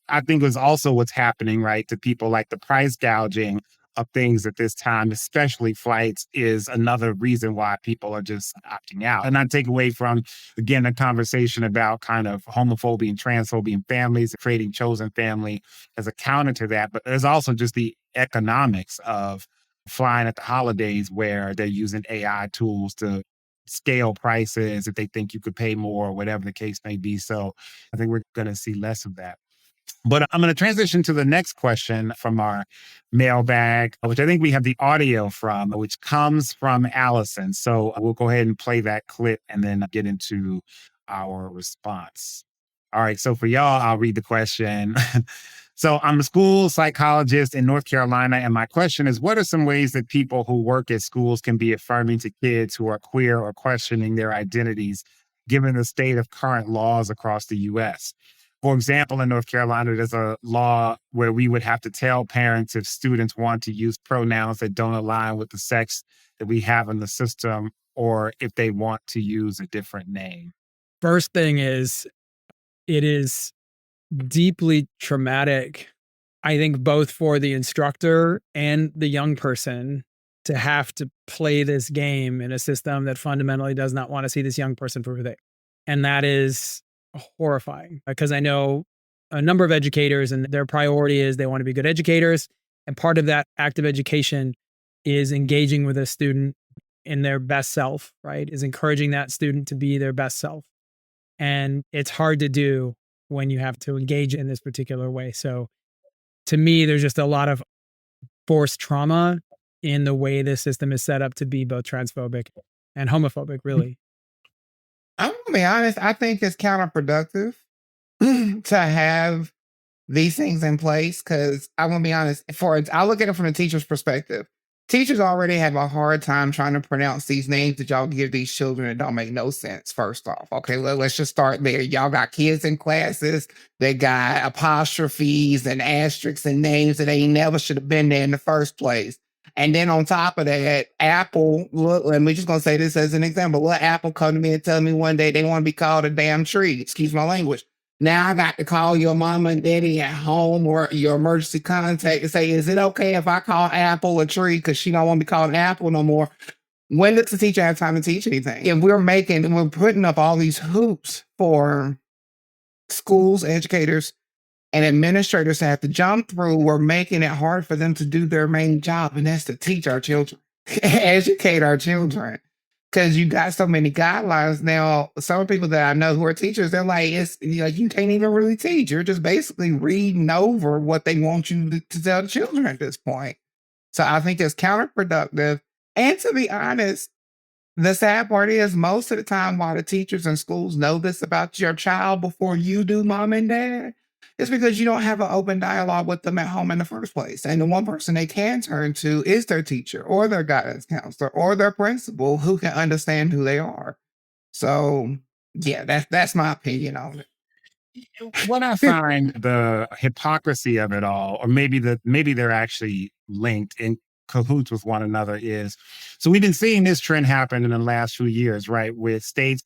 I think, is also what's happening, right, to people, like the price gouging of things at this time, especially flights, is another reason why people are just opting out. And I take away from, again, the conversation about kind of homophobia and transphobia in families, creating chosen family as a counter to that. But there's also just the economics of flying at the holidays where they're using AI tools to scale prices if they think you could pay more or whatever the case may be. So I think we're going to see less of that. But I'm going to transition to the next question from our mailbag, which I think we have the audio from, which comes from Allison. So we'll go ahead and play that clip and then get into our response. All right. So for y'all, I'll read the question. So I'm a school psychologist in North Carolina, and my question is, what are some ways that people who work at schools can be affirming to kids who are queer or questioning their identities, given the state of current laws across the U.S.? For example, in North Carolina, there's a law where we would have to tell parents if students want to use pronouns that don't align with the sex that we have in the system, or if they want to use a different name. First thing is, it is deeply traumatic, I think, both for the instructor and the young person to have to play this game in a system that fundamentally does not want to see this young person for who they are. And that is horrifying, because I know a number of educators and their priority is they want to be good educators. And part of that active education is engaging with a student in their best self, right? Is encouraging that student to be their best self. And it's hard to do when you have to engage in this particular way. So to me, there's just a lot of forced trauma in the way the system is set up to be both transphobic and homophobic, really. I'm going to be honest, I think it's counterproductive to have these things in place, because I'm going to be honest, I look at it from the teacher's perspective. Teachers already have a hard time trying to pronounce these names that y'all give these children that don't make no sense, first off. Okay, let's just start there. Y'all got kids in classes that got apostrophes and asterisks and names that they never should have been there in the first place. And then on top of that, Apple, look, let me just going to say this as an example. Let Apple come to me and tell me one day they want to be called a damn tree. Excuse my language. Now I got to call your mama and daddy at home or your emergency contact and say, is it okay if I call Apple a tree because she don't want to be called Apple no more? When does the teacher have time to teach anything? If we're putting up all these hoops for schools, educators, and administrators to have to jump through, we're making it hard for them to do their main job, and that's to teach our children, educate our children. Because you got so many guidelines now. Some people that I know who are teachers, they're like, you can't even really teach. You're just basically reading over what they want you to tell the children at this point. So I think it's counterproductive. And to be honest, the sad part is most of the time while the teachers and schools know this about your child before you do, mom and dad, it's because you don't have an open dialogue with them at home in the first place. And the one person they can turn to is their teacher or their guidance counselor or their principal, who can understand who they are. So yeah, that's my opinion on it. What I find the hypocrisy of it all, or maybe they're actually linked in cahoots with one another, is, so we've been seeing this trend happen in the last few years, right? With states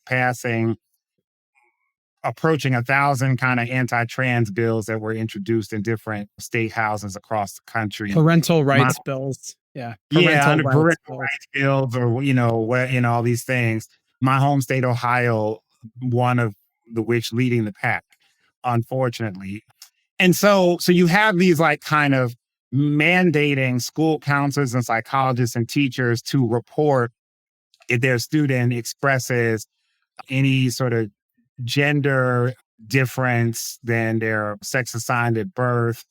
approaching 1,000 kind of anti-trans bills that were introduced in different state houses across the country. Parental rights bills. Yeah. Parental rights bills, or, all these things. My home state, Ohio, one of the which leading the pack, unfortunately. And so you have these like kind of mandating school counselors and psychologists and teachers to report if their student expresses any sort of gender difference than their sex assigned at birth,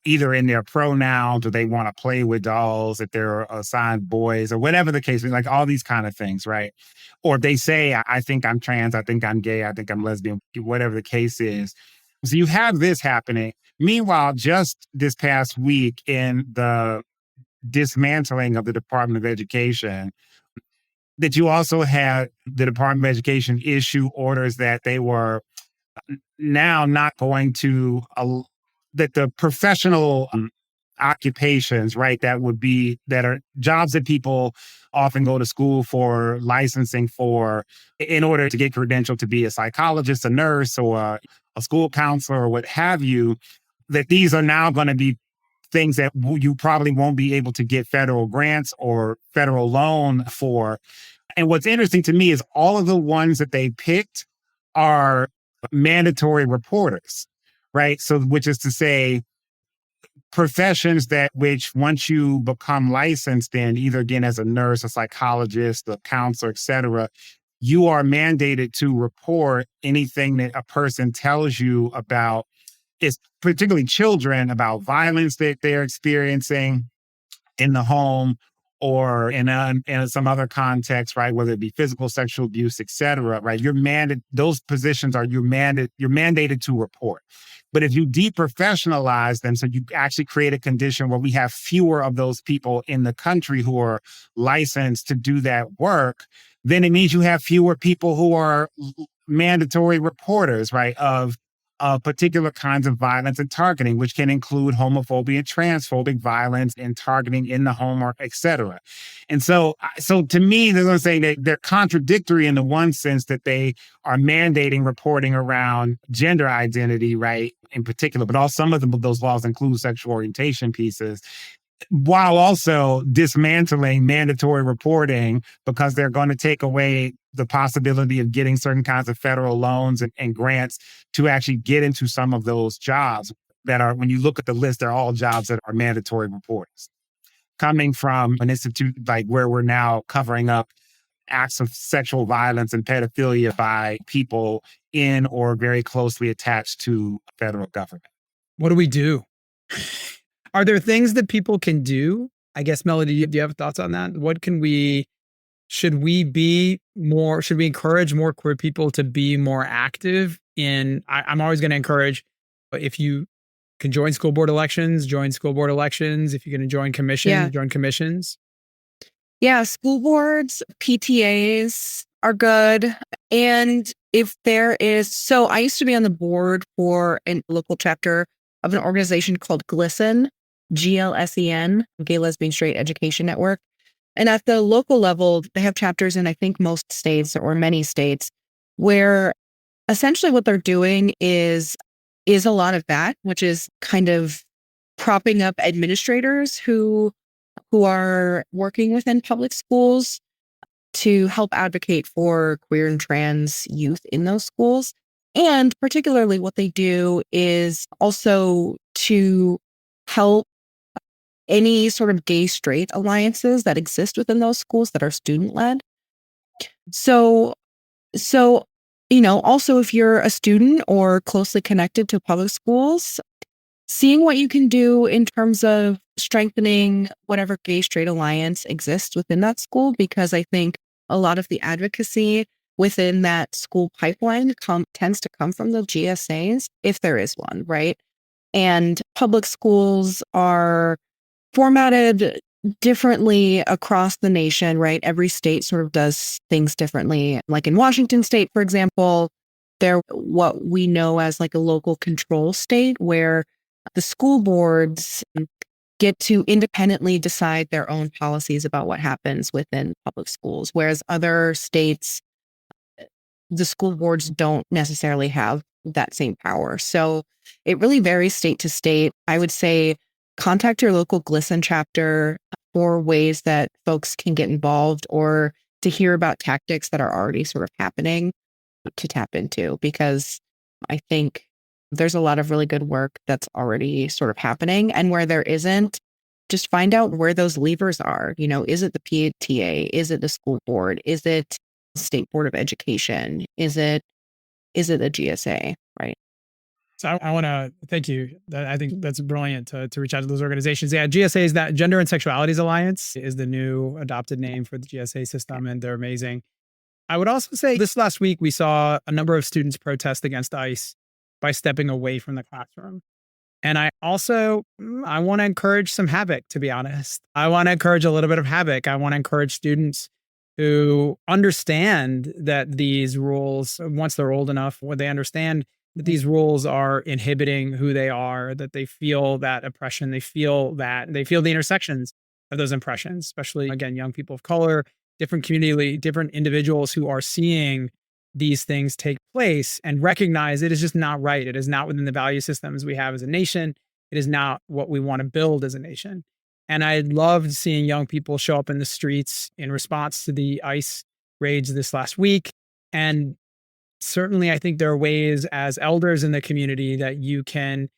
either in their pronouns, or they want to play with dolls if they're assigned boys, or whatever the case is, like all these kind of things, right? Or they say, I think I'm trans, I think I'm gay, I think I'm lesbian, whatever the case is. So you have this happening. Meanwhile, just this past week in the dismantling of the Department of Education, that you also had the Department of Education issue orders that they were now not going to, that the professional occupations, right, that are jobs that people often go to school for, licensing for, in order to get credentialed to be a psychologist, a nurse, or a school counselor, or what have you, that these are now going to be things that you probably won't be able to get federal grants or federal loan for. And what's interesting to me is all of the ones that they picked are mandatory reporters, right? So, which is to say, professions that which once you become licensed in, either again as a nurse, a psychologist, a counselor, et cetera, you are mandated to report anything that a person tells you about, is particularly children, about violence that they're experiencing in the home or in some other context, right? Whether it be physical, sexual abuse, et cetera, right? Those positions are you're mandated to report. But if you deprofessionalize them, so you actually create a condition where we have fewer of those people in the country who are licensed to do that work, then it means you have fewer people who are mandatory reporters, right? Of particular kinds of violence and targeting, which can include homophobia and transphobic violence and targeting in the home, or et cetera. And so to me, they're going to say that they're contradictory in the one sense that they are mandating reporting around gender identity, right, in particular, but also some of those laws include sexual orientation pieces, while also dismantling mandatory reporting because they're going to take away the possibility of getting certain kinds of federal loans and grants to actually get into some of those jobs that are, when you look at the list, they're all jobs that are mandatory reporters. Coming from an institute like where we're now covering up acts of sexual violence and pedophilia by people in or very closely attached to federal government. What do we do? Are there things that people can do? I guess, Melodie, do you have thoughts on that? Should we encourage more queer people to be more active in, I'm always going to encourage, if you can join school board elections, join school board elections. If you're going to join commissions, join commissions. Yeah, school boards, PTAs are good. And if there is, so I used to be on the board for a local chapter of an organization called GLSEN, GLSEN, Gay, Lesbian, Straight Education Network. And at the local level, they have chapters in, I think, most states or many states, where essentially what they're doing is a lot of that, which is kind of propping up administrators who are working within public schools to help advocate for queer and trans youth in those schools. And particularly what they do is also to help any sort of gay straight alliances that exist within those schools that are student led. So, also if you're a student or closely connected to public schools, seeing what you can do in terms of strengthening whatever gay straight alliance exists within that school, because I think a lot of the advocacy within that school pipeline tends to come from the GSAs, if there is one, right? And public schools are formatted differently across the nation, right? Every state sort of does things differently. Like in Washington state, for example, they're what we know as like a local control state, where the school boards get to independently decide their own policies about what happens within public schools, whereas other states, the school boards don't necessarily have that same power. So it really varies state to state. I would say contact your local GLSEN chapter for ways that folks can get involved or to hear about tactics that are already sort of happening to tap into, because I think there's a lot of really good work that's already sort of happening. And where there isn't, just find out where those levers are. Is it the PTA? Is it the school board? Is it the State Board of Education? Is it the GSA, right? So I want to thank you. I think that's brilliant to reach out to those organizations. Yeah, GSA is that Gender and Sexualities Alliance is the new adopted name for the GSA system, and they're amazing. I would also say this last week, we saw a number of students protest against ICE by stepping away from the classroom. And I want to encourage some havoc, to be honest. I want to encourage a little bit of havoc. I want to encourage students who understand that these rules, once they're old enough, when they understand that these rules are inhibiting who they are, that they feel that oppression, they feel the intersections of those impressions, especially, again, young people of color, different community, different individuals who are seeing these things take place and recognize it is just not right. It is not within the value systems we have as a nation. It is not what we want to build as a nation. And I loved seeing young people show up in the streets in response to the ICE raids this last week. And certainly, I think there are ways as elders in the community that you can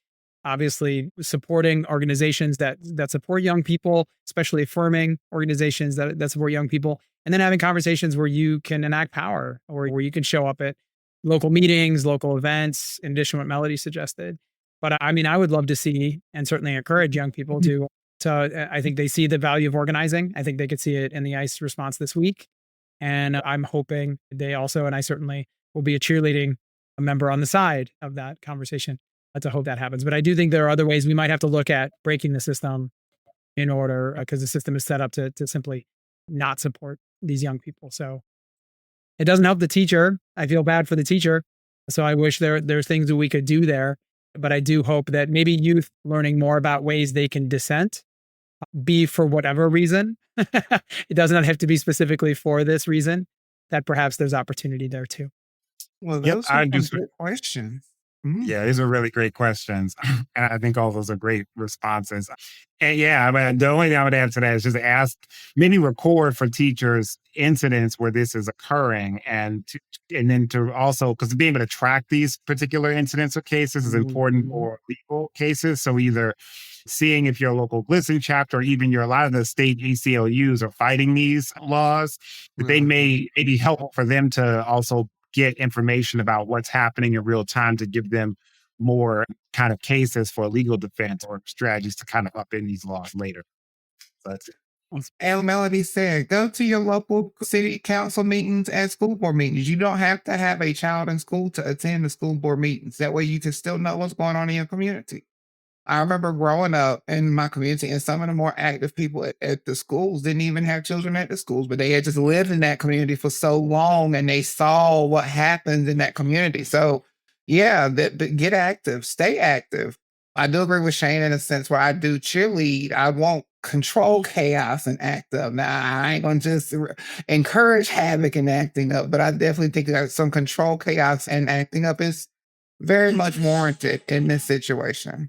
obviously supporting organizations that support young people, especially affirming organizations that support young people, and then having conversations where you can enact power or where you can show up at local meetings, local events, in addition to what Melodie suggested. But I mean, I would love to see and certainly encourage young people to I think they see the value of organizing. I think they could see it in the ICE response this week. And I'm hoping they also, and I certainly will be a cheerleading member on the side of that conversation to hope that happens. But I do think there are other ways we might have to look at breaking the system in order, because the system is set up to simply not support these young people. So it doesn't help the teacher. I feel bad for the teacher. So I wish there's things that we could do there. But I do hope that maybe youth learning more about ways they can dissent, be for whatever reason. It does not have to be specifically for this reason, that perhaps there's opportunity there too. Well, those are some good questions. Yeah, these are really great questions. And I think all those are great responses. And yeah, I mean, the only thing I would add to that is just ask, maybe record for teachers incidents where this is occurring, and then to also, because being able to track these particular incidents or cases is important for legal cases. So either seeing if your local GLSEN chapter or even a lot of the state ACLUs are fighting these laws, that they may be helpful for them to also get information about what's happening in real time to give them more kind of cases for legal defense or strategies to kind of upend these laws later. So that's it. And Melodie said, go to your local city council meetings and school board meetings. You don't have to have a child in school to attend the school board meetings. That way you can still know what's going on in your community. I remember growing up in my community, and some of the more active people at the schools didn't even have children at the schools, but they had just lived in that community for so long, and they saw what happens in that community. So yeah, get active, stay active. I do agree with Shane in a sense where I do cheerlead. I won't control chaos and act up. Now, I ain't going to just encourage havoc and acting up, but I definitely think that some control chaos and acting up is very much warranted in this situation.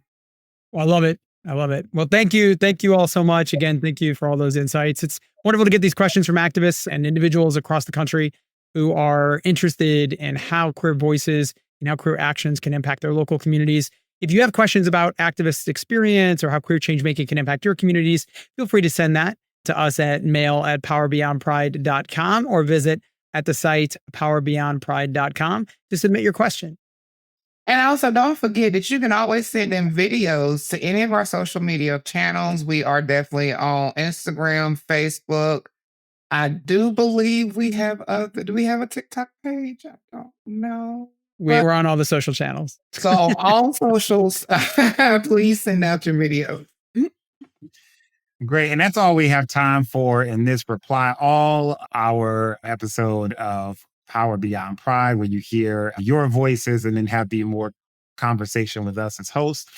Well, I love it. I love it. Well, thank you. Thank you all so much. Again, thank you for all those insights. It's wonderful to get these questions from activists and individuals across the country who are interested in how queer voices and how queer actions can impact their local communities. If you have questions about activist experience or how queer change making can impact your communities, feel free to send that to us at mail@powerbeyondpride.com or visit at the site powerbeyondpride.com to submit your question. And also, don't forget that you can always send in videos to any of our social media channels. We are definitely on Instagram, Facebook. I do believe we have do we have a TikTok page? I don't know. We're on all the social channels. So all socials, please send out your videos. Great. And that's all we have time for in this reply all our episode of Power Beyond Pride, where you hear your voices and then have the more conversation with us as hosts.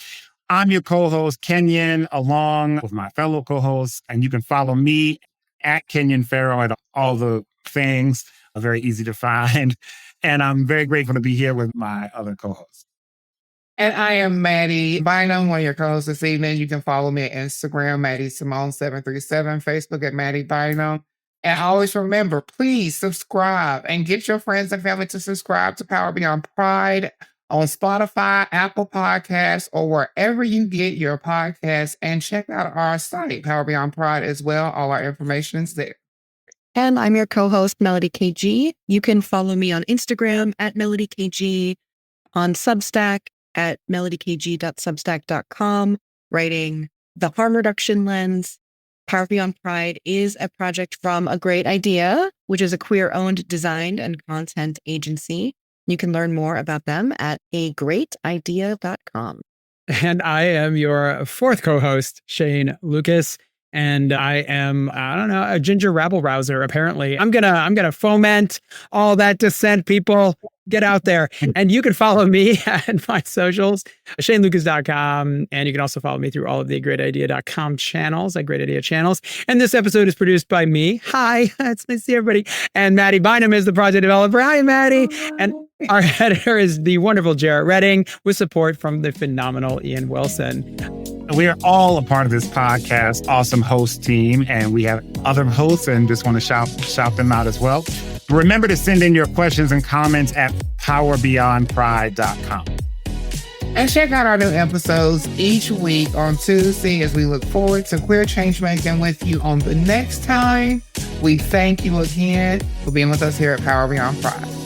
I'm your co-host, Kenyon, along with my fellow co-hosts, and you can follow me at Kenyon Farrow at all the things. Are very easy to find. And I'm very grateful to be here with my other co-hosts. And I am Mattie Bynum, one of your co-hosts this evening. You can follow me at Instagram, MattieSimone737, Facebook at Mattie Bynum. And always remember, please subscribe and get your friends and family to subscribe to Power Beyond Pride on Spotify, Apple Podcasts, or wherever you get your podcasts. And check out our site, Power Beyond Pride, as well. All our information is there. And I'm your co-host, Melodie KG. You can follow me on Instagram at Melodie KG, on Substack at melodiekg.substack.com, writing The Harm Reduction Lens. Power Beyond Pride is a project from A Great Idea, which is a queer-owned design and content agency. You can learn more about them at agreatidea.com. And I am your fourth co-host, Shane Lukas. And I am, a ginger rabble rouser, apparently. I'm gonna foment all that dissent, people. Get out there. And you can follow me at my socials, ShaneLukas.com. And you can also follow me through all of the greatidea.com channels, at Great Idea channels. And this episode is produced by me. Hi, it's nice to see everybody. And Mattie Bynum is the project developer. Hi, Mattie. And our editor is the wonderful Jarrett Redding, with support from the phenomenal Ian Wilson. We are all a part of this podcast, awesome host team, and we have other hosts and just want to shout them out as well. Remember to send in your questions and comments at powerbeyondpride.com. And check out our new episodes each week on Tuesday as we look forward to queer change making with you on the next time. We thank you again for being with us here at Power Beyond Pride.